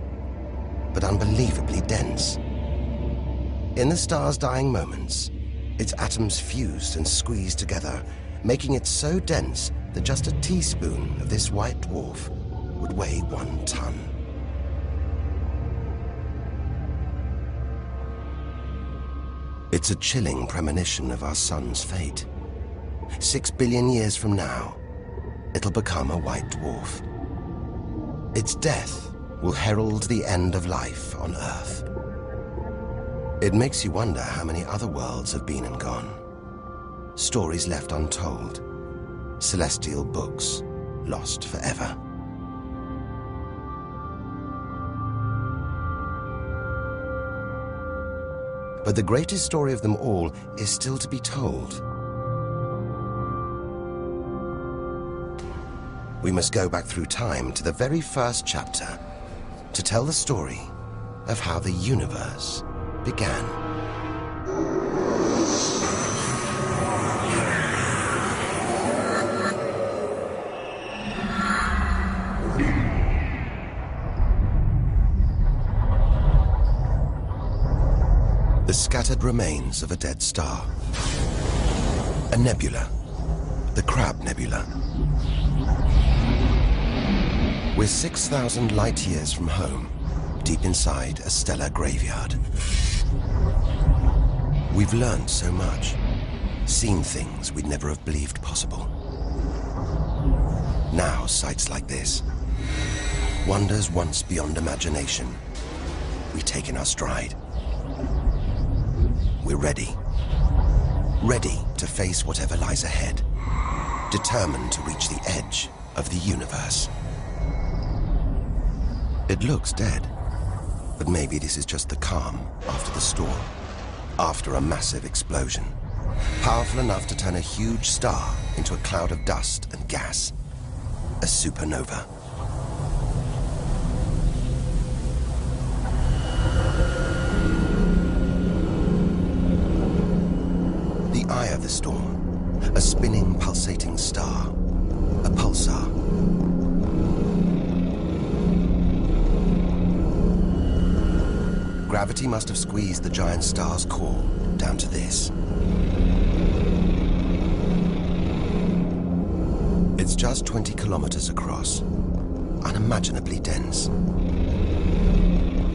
but unbelievably dense. In the star's dying moments, its atoms fused and squeezed together, making it so dense that just a teaspoon of this white dwarf would weigh 1 ton. It's a chilling premonition of our sun's fate. 6 billion years from now, it'll become a white dwarf. Its death will herald the end of life on Earth. It makes you wonder how many other worlds have been and gone. Stories left untold. Celestial books lost forever. But the greatest story of them all is still to be told. we must go back through time to the very first chapter to tell the story of how the universe began. The scattered remains of a dead star. A nebula, the Crab Nebula. We're 6,000 light years from home, deep inside a stellar graveyard. We've learned so much, seen things we'd never have believed possible. Now, sights like this, wonders once beyond imagination, we take in our stride. We're ready. Ready to face whatever lies ahead. Determined to reach the edge of the universe. It looks dead, but maybe this is just the calm after the storm. After a massive explosion. Powerful enough to turn a huge star into a cloud of dust and gas. A supernova. The eye of the storm, a spinning, pulsating star, a pulsar. Gravity must have squeezed the giant star's core down to this. It's just 20 kilometers across, unimaginably dense.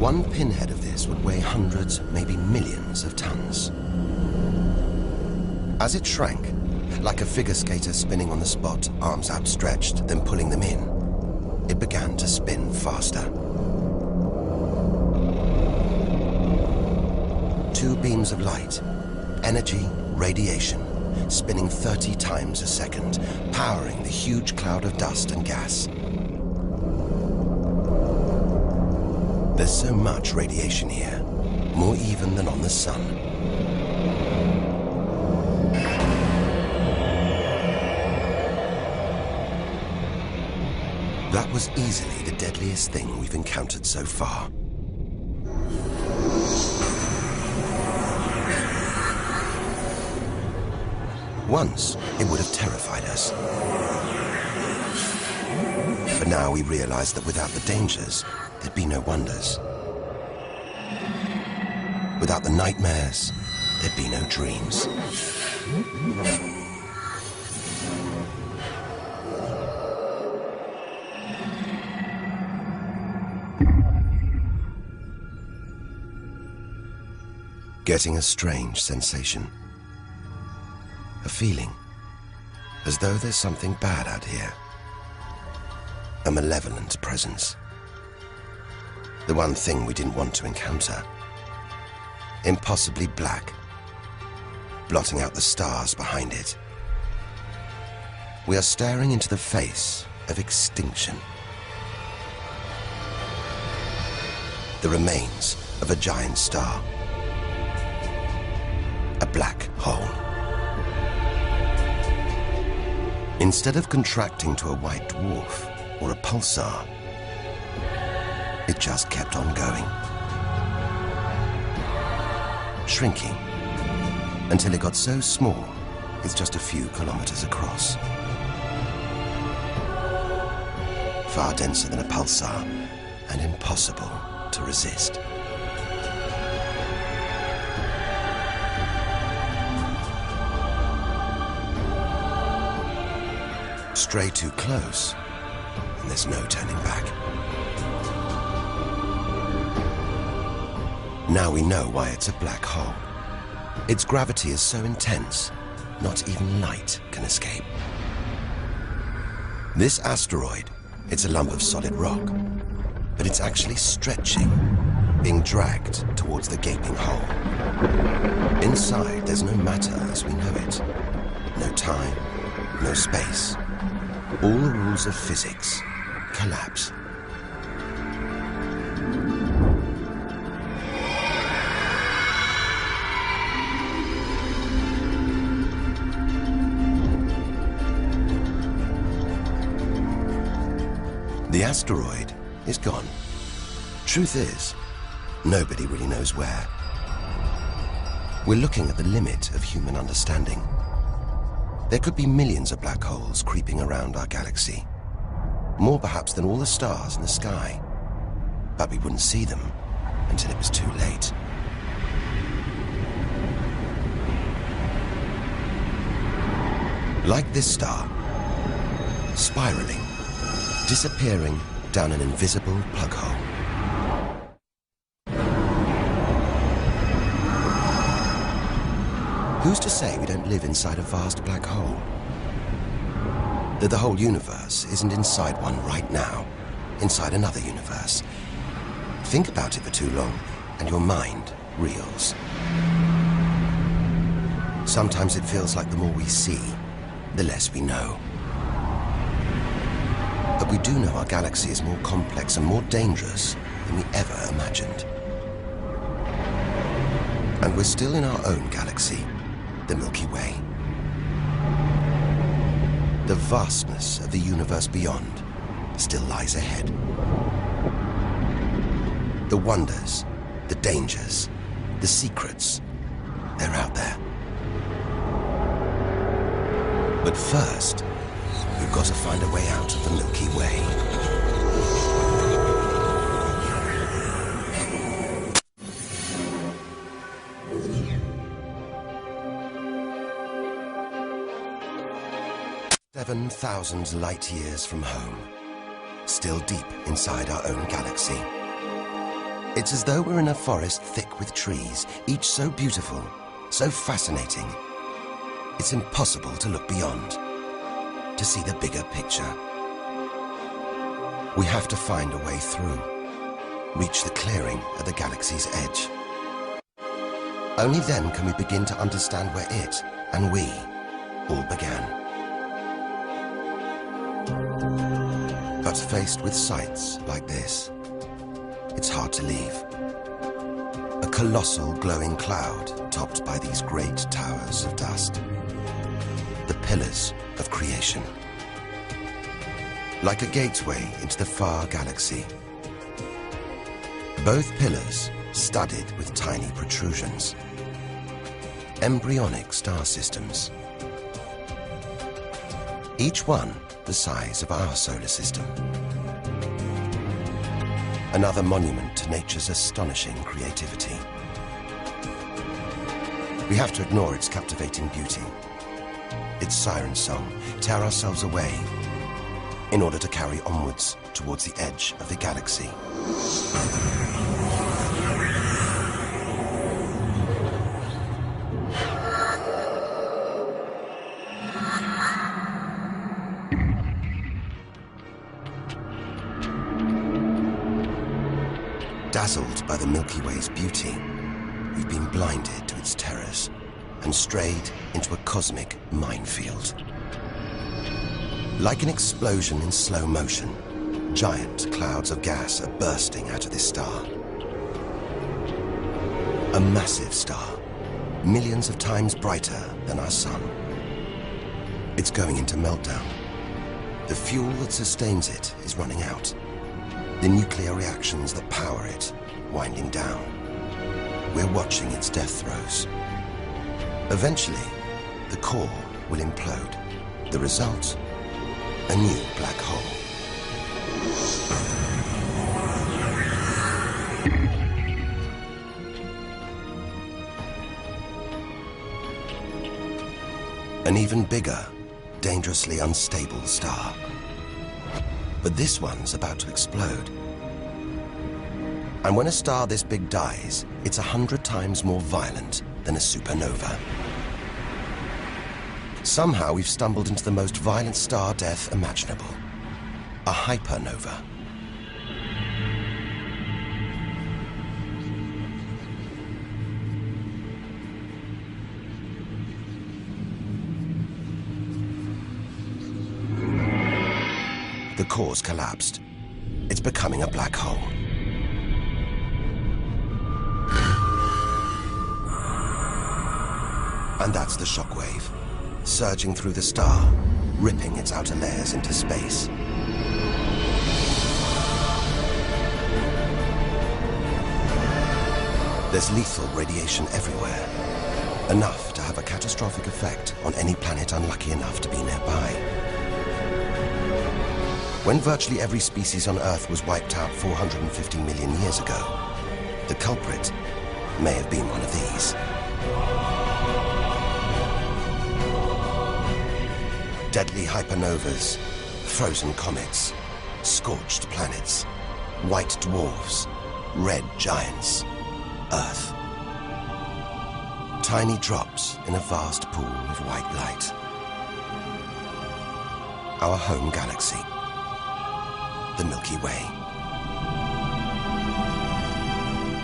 One pinhead of this would weigh hundreds, maybe millions of tons. As it shrank, like a figure skater spinning on the spot, arms outstretched, then pulling them in, it began to spin faster. Two beams of light, energy, radiation, spinning 30 times a second, powering the huge cloud of dust and gas. There's so much radiation here, more even than on the sun. That was easily the deadliest thing we've encountered so far. Once, it would have terrified us. But now we realize that without the dangers, there'd be no wonders. Without the nightmares, there'd be no dreams. Getting a strange sensation. A feeling, as though there's something bad out here. A malevolent presence. The one thing we didn't want to encounter. Impossibly black, blotting out the stars behind it. We are staring into the face of extinction. The remains of a giant star. A black hole. Instead of contracting to a white dwarf or a pulsar, it just kept on going. Shrinking until it got so small, it's just a few kilometers across. Far denser than a pulsar and impossible to resist. Stray too close, and there's no turning back. Now we know why it's a black hole. Its gravity is so intense, not even light can escape. This asteroid, it's a lump of solid rock, but it's actually stretching, being dragged towards the gaping hole. Inside, there's no matter as we know it. No time, no space. All the rules of physics collapse. The asteroid is gone. Truth is, nobody really knows where. We're looking at the limit of human understanding. There could be millions of black holes creeping around our galaxy. More perhaps than all the stars in the sky. But we wouldn't see them until it was too late. Like this star, spiraling, disappearing down an invisible plug hole. Who's to say we don't live inside a vast black hole? That the whole universe isn't inside one right now, inside another universe. Think about it for too long, and your mind reels. Sometimes it feels like the more we see, the less we know. But we do know our galaxy is more complex and more dangerous than we ever imagined. And we're still in our own galaxy, the Milky Way. The vastness of the universe beyond still lies ahead. The wonders, the dangers, the secrets, they're out there. But first, we've got to find a way out of the Milky Way. 7,000 light years from home, still deep inside our own galaxy. It's as though we're in a forest thick with trees, each so beautiful, so fascinating. It's impossible to look beyond, to see the bigger picture. We have to find a way through, reach the clearing at the galaxy's edge. Only then can we begin to understand where it and we all began. But faced with sights like this, it's hard to leave. A colossal glowing cloud topped by these great towers of dust. The pillars of creation. Like a gateway into the far galaxy. Both pillars studded with tiny protrusions. Embryonic star systems. Each one the size of our solar system. Another monument to nature's astonishing creativity. We have to ignore its captivating beauty, its siren song, tear ourselves away in order to carry onwards towards the edge of the galaxy. Dazzled by the Milky Way's beauty, we've been blinded to its terrors and strayed into a cosmic minefield. Like an explosion in slow motion, giant clouds of gas are bursting out of this star. A massive star, millions of times brighter than our sun. It's going into meltdown. The fuel that sustains it is running out. The nuclear reactions that power it winding down. We're watching its death throes. Eventually, the core will implode. The result, a new black hole. An even bigger, dangerously unstable star. But this one's about to explode. And when a star this big dies, it's 100 times more violent than a supernova. Somehow we've stumbled into the most violent star death imaginable. A hypernova. The core's collapsed. It's becoming a black hole. And that's the shockwave, surging through the star, ripping its outer layers into space. There's lethal radiation everywhere, enough to have a catastrophic effect on any planet unlucky enough to be nearby. When virtually every species on Earth was wiped out 450 million years ago, the culprit may have been one of these. Deadly hypernovas, frozen comets, scorched planets, white dwarfs, red giants, Earth. Tiny drops in a vast pool of white light. Our home galaxy, the Milky Way.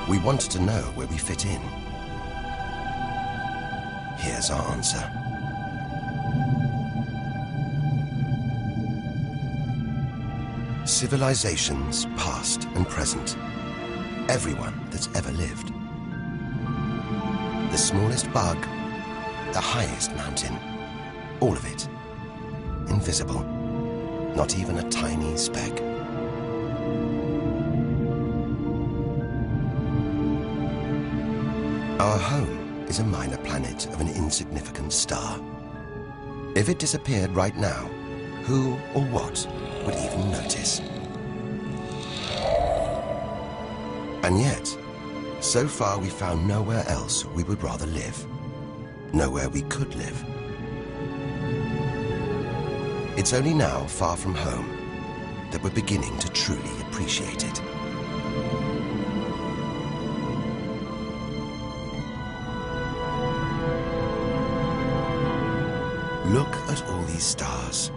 We wanted to know where we fit in. Here's our answer. Civilizations, past and present. Everyone that's ever lived. The smallest bug, the highest mountain, all of it invisible. Not even a tiny speck. Our home is a minor planet of an insignificant star. If it disappeared right now, who or what would even notice? And yet, so far we found nowhere else we would rather live. Nowhere we could live. It's only now, far from home, that we're beginning to truly appreciate it. Look at all these stars.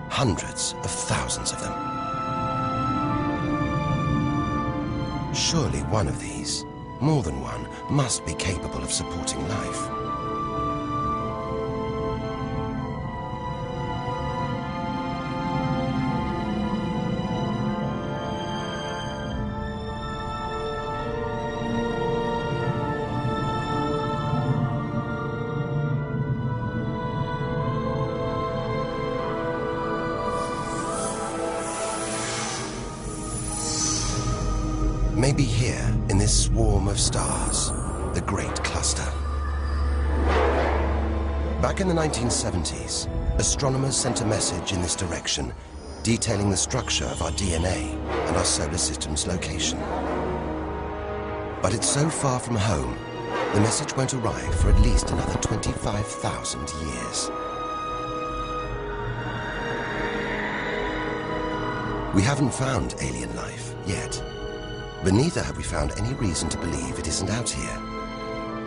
Hundreds of thousands of them. Surely one of these, more than one, must be capable of supporting life. Maybe here, in this swarm of stars, the Great Cluster. Back in the 1970s, astronomers sent a message in this direction, detailing the structure of our DNA and our solar system's location. But it's so far from home, the message won't arrive for at least another 25,000 years. We haven't found alien life yet. But neither have we found any reason to believe it isn't out here,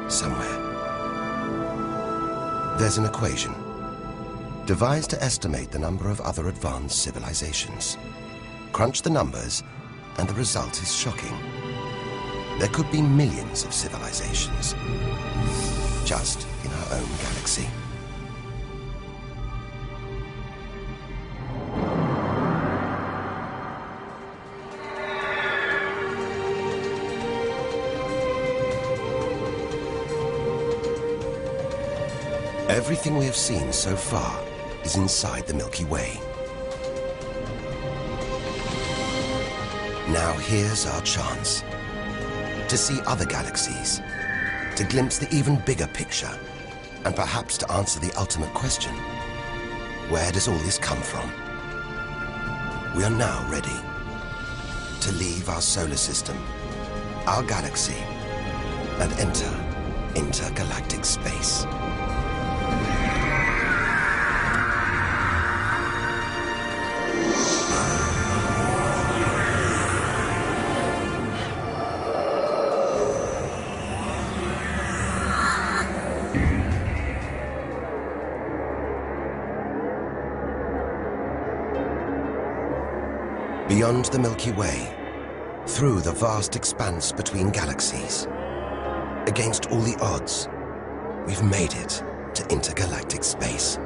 somewhere. There's an equation, devised to estimate the number of other advanced civilizations. Crunch the numbers, and the result is shocking. There could be millions of civilizations, just in our own galaxy. Everything we have seen so far is inside the Milky Way. Now here's our chance to see other galaxies, to glimpse the even bigger picture, and perhaps to answer the ultimate question: where does all this come from? We are now ready to leave our solar system, our galaxy, and enter intergalactic space. Beyond the Milky Way, through the vast expanse between galaxies, against all the odds, we've made it to intergalactic space.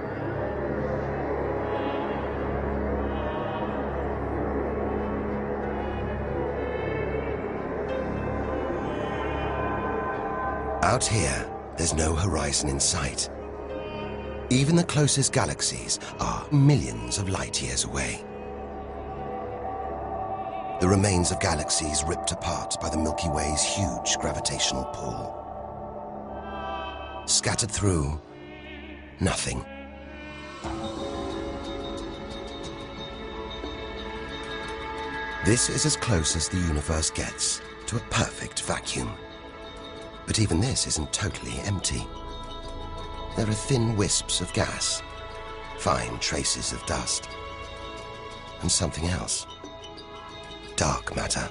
Out here, there's no horizon in sight. Even the closest galaxies are millions of light years away. The remains of galaxies ripped apart by the Milky Way's huge gravitational pull. Scattered through, nothing. This is as close as the universe gets to a perfect vacuum. But even this isn't totally empty. There are thin wisps of gas, fine traces of dust, and something else. Dark matter.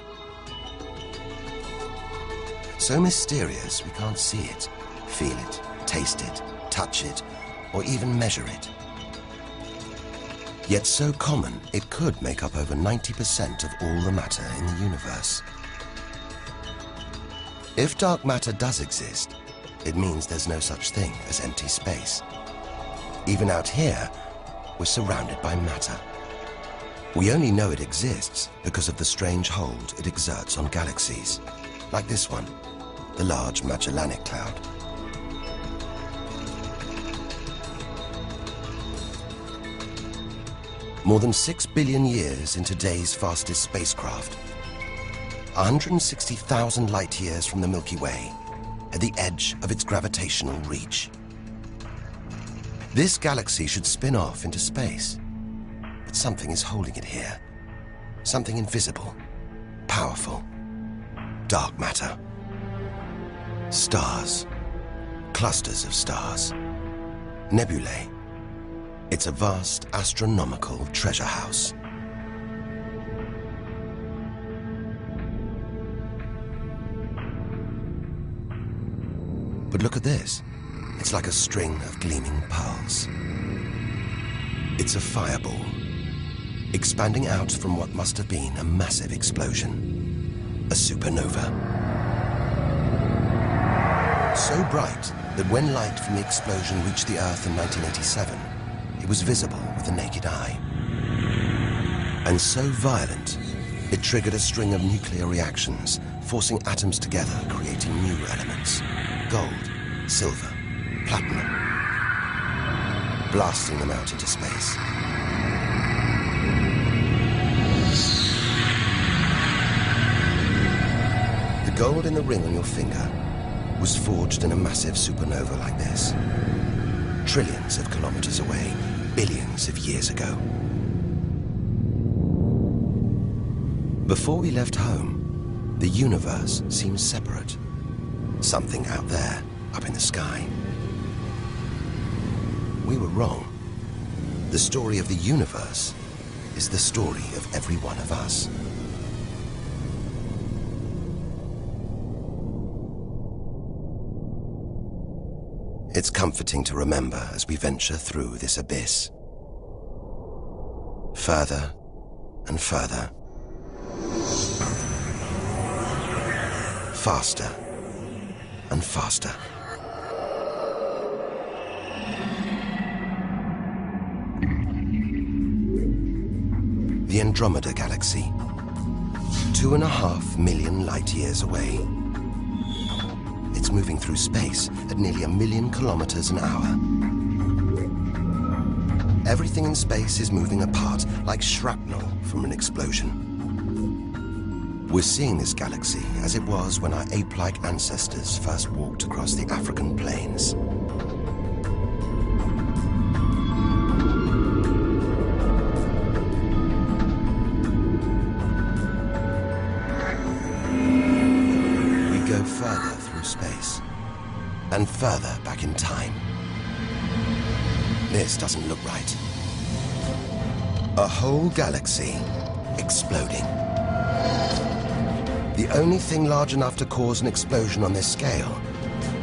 So mysterious we can't see it, feel it, taste it, touch it, or even measure it. Yet so common, it could make up over 90% of all the matter in the universe. If dark matter does exist, it means there's no such thing as empty space. Even out here, we're surrounded by matter. We only know it exists because of the strange hold it exerts on galaxies, like this one, the Large Magellanic Cloud. More than 6 billion years into today's fastest spacecraft, 160,000 light years from the Milky Way, at the edge of its gravitational reach. This galaxy should spin off into space, but something is holding it here. Something invisible, powerful, dark matter. Stars, clusters of stars, nebulae. It's a vast astronomical treasure house. But look at this. It's like a string of gleaming pearls. It's a fireball, expanding out from what must have been a massive explosion, a supernova. So bright that when light from the explosion reached the Earth in 1987, it was visible with the naked eye. And so violent, it triggered a string of nuclear reactions, forcing atoms together, creating new elements. Gold, silver, platinum, blasting them out into space. The gold in the ring on your finger was forged in a massive supernova like this, trillions of kilometers away, billions of years ago. Before we left home, the universe seemed separate. Something out there, up in the sky. We were wrong. The story of the universe is the story of every one of us. It's comforting to remember as we venture through this abyss. Further and further. Faster and faster. The Andromeda Galaxy, 2.5 million light years away. It's moving through space at nearly 1 million kilometers an hour. Everything in space is moving apart like shrapnel from an explosion. We're seeing this galaxy as it was when our ape-like ancestors first walked across the African plains. We go further through space and further back in time. This doesn't look right. A whole galaxy exploding. The only thing large enough to cause an explosion on this scale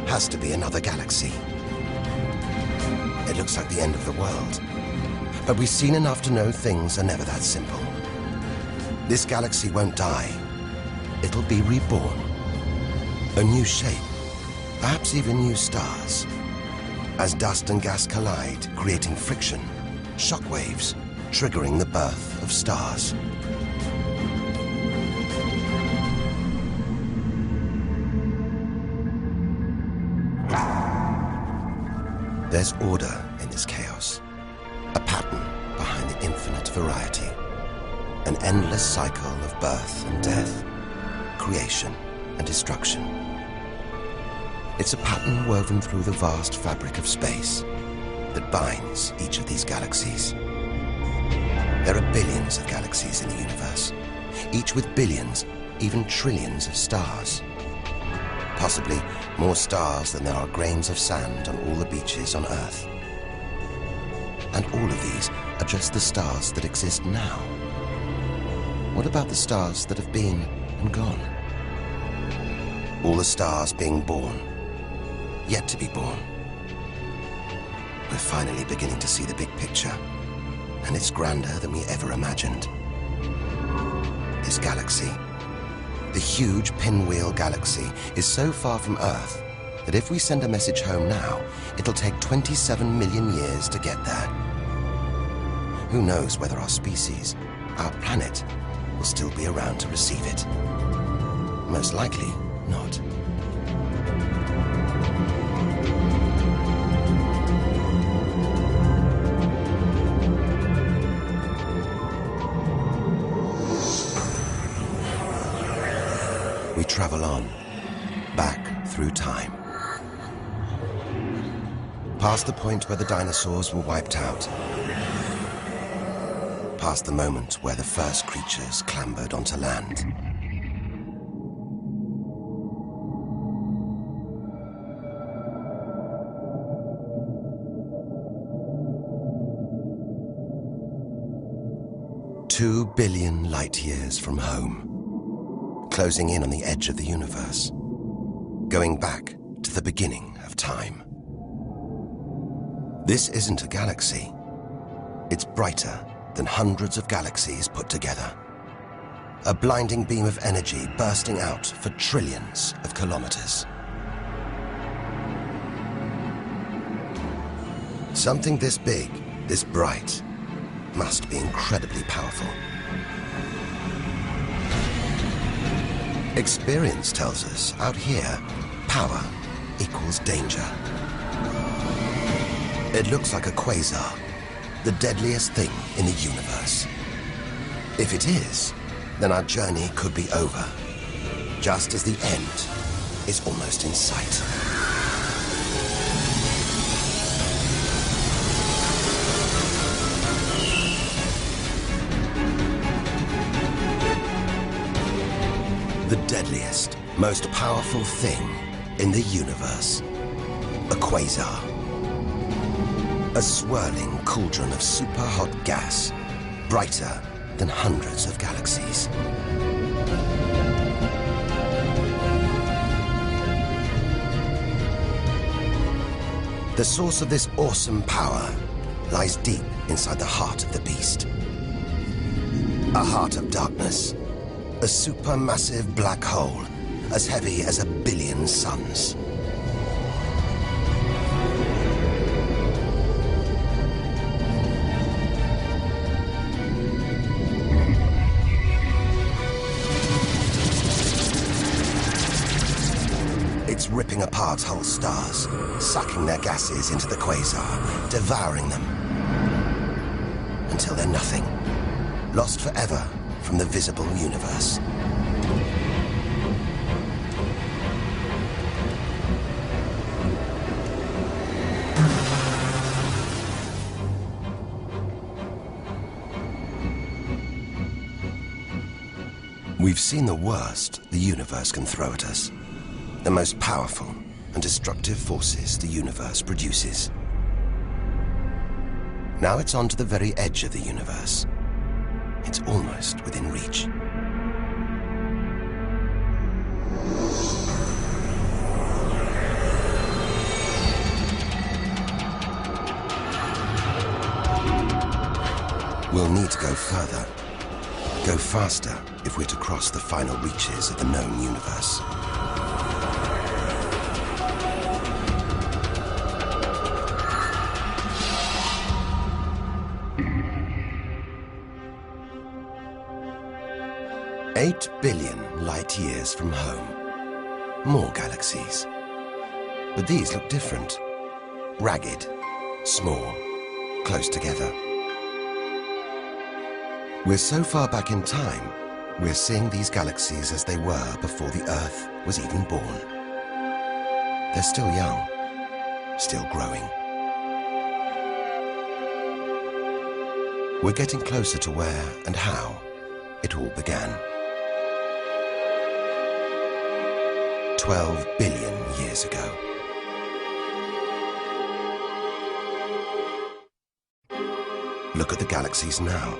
has to be another galaxy. It looks like the end of the world, but we've seen enough to know things are never that simple. This galaxy won't die. It'll be reborn. A new shape, perhaps even new stars. As dust and gas collide, creating friction, shockwaves, triggering the birth of stars. There's order in this chaos, a pattern behind the infinite variety. An endless cycle of birth and death, creation and destruction. It's a pattern woven through the vast fabric of space that binds each of these galaxies. There are billions of galaxies in the universe, each with billions, even trillions of stars. Possibly more stars than there are grains of sand on all the beaches on Earth. And all of these are just the stars that exist now. What about the stars that have been and gone? All the stars being born, yet to be born. We're finally beginning to see the big picture, and it's grander than we ever imagined. This galaxy, the huge Pinwheel Galaxy, is so far from Earth that if we send a message home now, it'll take 27 million years to get there. Who knows whether our species, our planet, will still be around to receive it? Most likely not. We travel on, back through time. Past the point where the dinosaurs were wiped out. Past the moment where the first creatures clambered onto land. "2 billion light years from home. Closing in on the edge of the universe, going back to the beginning of time. This isn't a galaxy. It's brighter than hundreds of galaxies put together. A blinding beam of energy bursting out for trillions of kilometers. Something this big, this bright, must be incredibly powerful. Experience tells us, out here, power equals danger. It looks like a quasar, the deadliest thing in the universe. If it is, then our journey could be over, just as the end is almost in sight. The deadliest, most powerful thing in the universe. A quasar. A swirling cauldron of super-hot gas, brighter than hundreds of galaxies. The source of this awesome power lies deep inside the heart of the beast. A heart of darkness. A supermassive black hole, as heavy as 1 billion suns. It's ripping apart whole stars, sucking their gases into the quasar, devouring them, until they're nothing, lost forever from the visible universe. We've seen the worst the universe can throw at us, the most powerful and destructive forces the universe produces. Now it's on to the very edge of the universe. It's almost within reach. We'll need to go further, go faster if we're to cross the final reaches of the known universe. "8 billion light years from home. More galaxies. But these look different. Ragged, small, close together. We're so far back in time, we're seeing these galaxies as they were before the Earth was even born. They're still young, still growing. We're getting closer to where and how it all began. 12 billion years ago. Look at the galaxies now.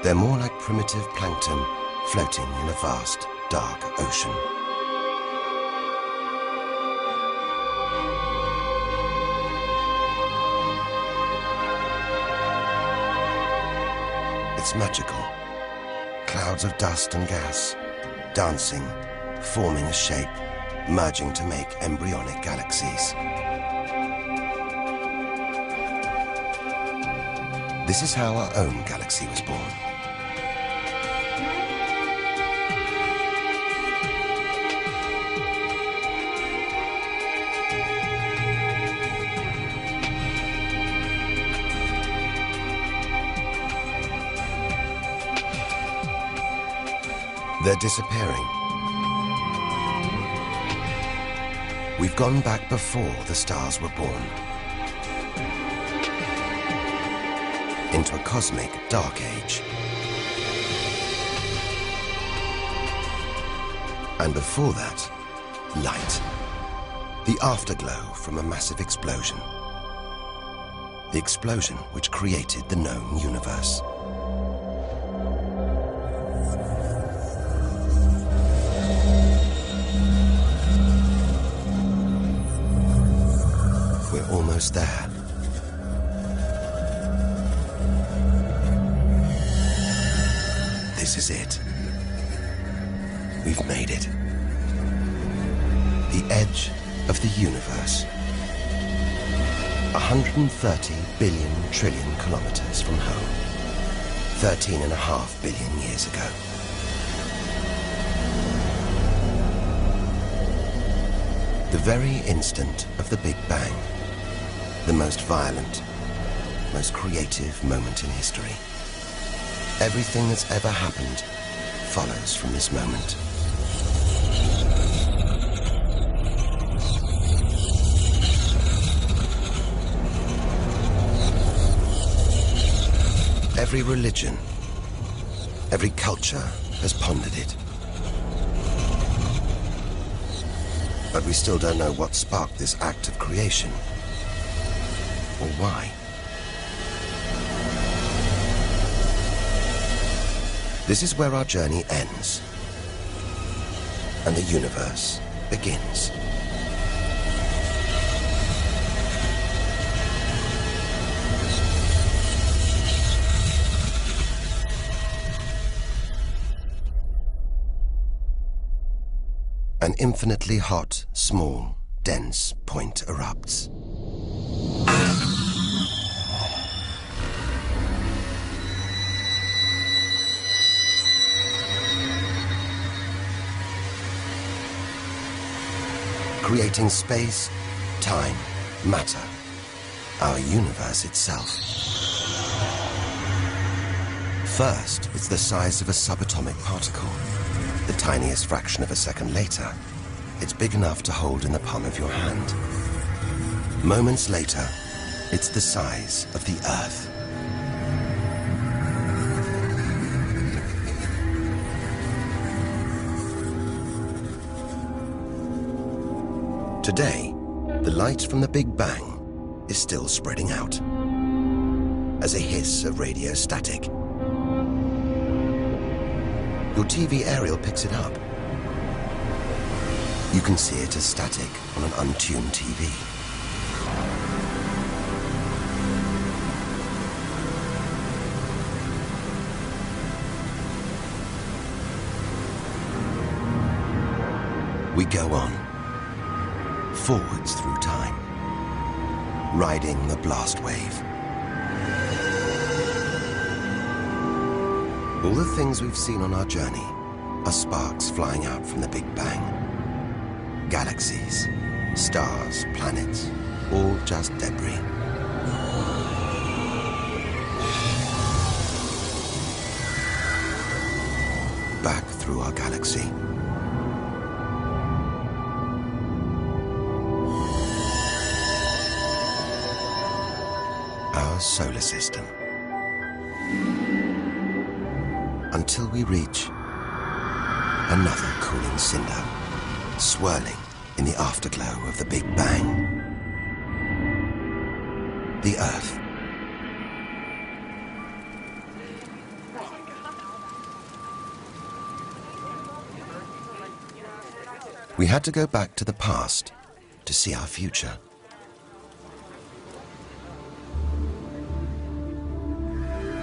They're more like primitive plankton floating in a vast, dark ocean. It's magical. Clouds of dust and gas, dancing, forming a shape, merging to make embryonic galaxies. This is how our own galaxy was born. They're disappearing. We've gone back before the stars were born. Into a cosmic dark age. And before that, light. The afterglow from a massive explosion. The explosion which created the known universe. We're almost there. This is it. We've made it. The edge of the universe. 130 billion trillion kilometers from home. 13.5 billion years ago. The very instant of the Big Bang. The most violent, most creative moment in history. Everything that's ever happened follows from this moment. Every religion, every culture has pondered it. But we still don't know what sparked this act of creation, or why. This is where our journey ends, and the universe begins. An infinitely hot, small, dense point erupts. Creating space, time, matter, our universe itself. First, it's the size of a subatomic particle. The tiniest fraction of a second later, it's big enough to hold in the palm of your hand. Moments later, it's the size of the Earth. Today, the light from the Big Bang is still spreading out as a hiss of radio static. Your TV aerial picks it up. You can see it as static on an untuned TV. We go on, forwards through time, riding the blast wave. All the things we've seen on our journey are sparks flying out from the Big Bang. Galaxies, stars, planets, all just debris. through our galaxy. Our solar system. Until we reach another cooling cinder, swirling in the afterglow of the Big Bang. The Earth. We had to go back to the past to see our future.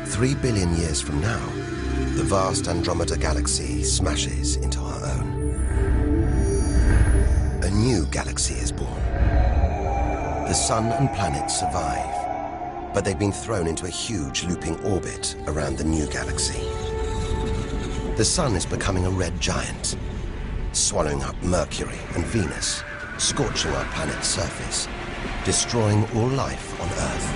Three billion years from now, the vast Andromeda galaxy smashes into our own. A new galaxy is born. The sun and planets survive, but they've been thrown into a huge looping orbit around the new galaxy. The sun is becoming a red giant, swallowing up Mercury and Venus, scorching our planet's surface, destroying all life on Earth.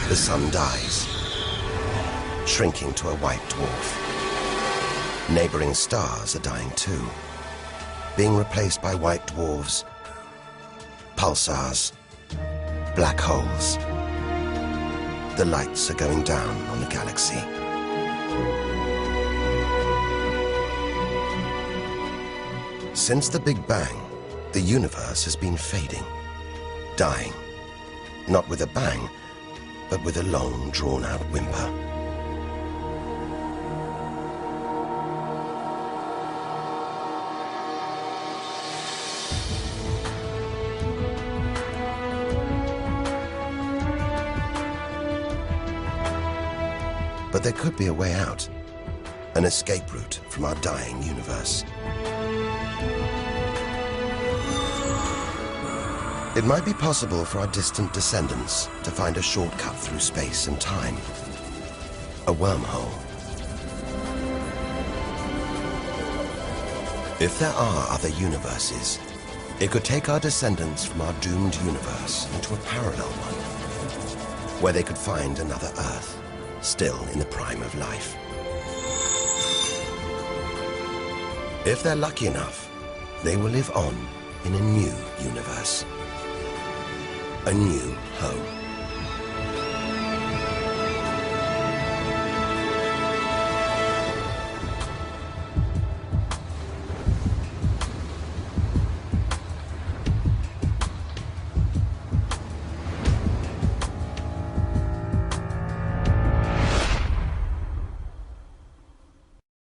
The sun dies, shrinking to a white dwarf. Neighboring stars are dying too, being replaced by white dwarfs, pulsars, black holes. The lights are going down on the galaxy. Since the Big Bang, the universe has been fading, dying, not with a bang, but with a long, drawn-out whimper. But there could be a way out, an escape route from our dying universe. It might be possible for our distant descendants to find a shortcut through space and time, a wormhole. If there are other universes, it could take our descendants from our doomed universe into a parallel one, where they could find another Earth, still in the prime of life. If they're lucky enough, they will live on in a new universe, a new home.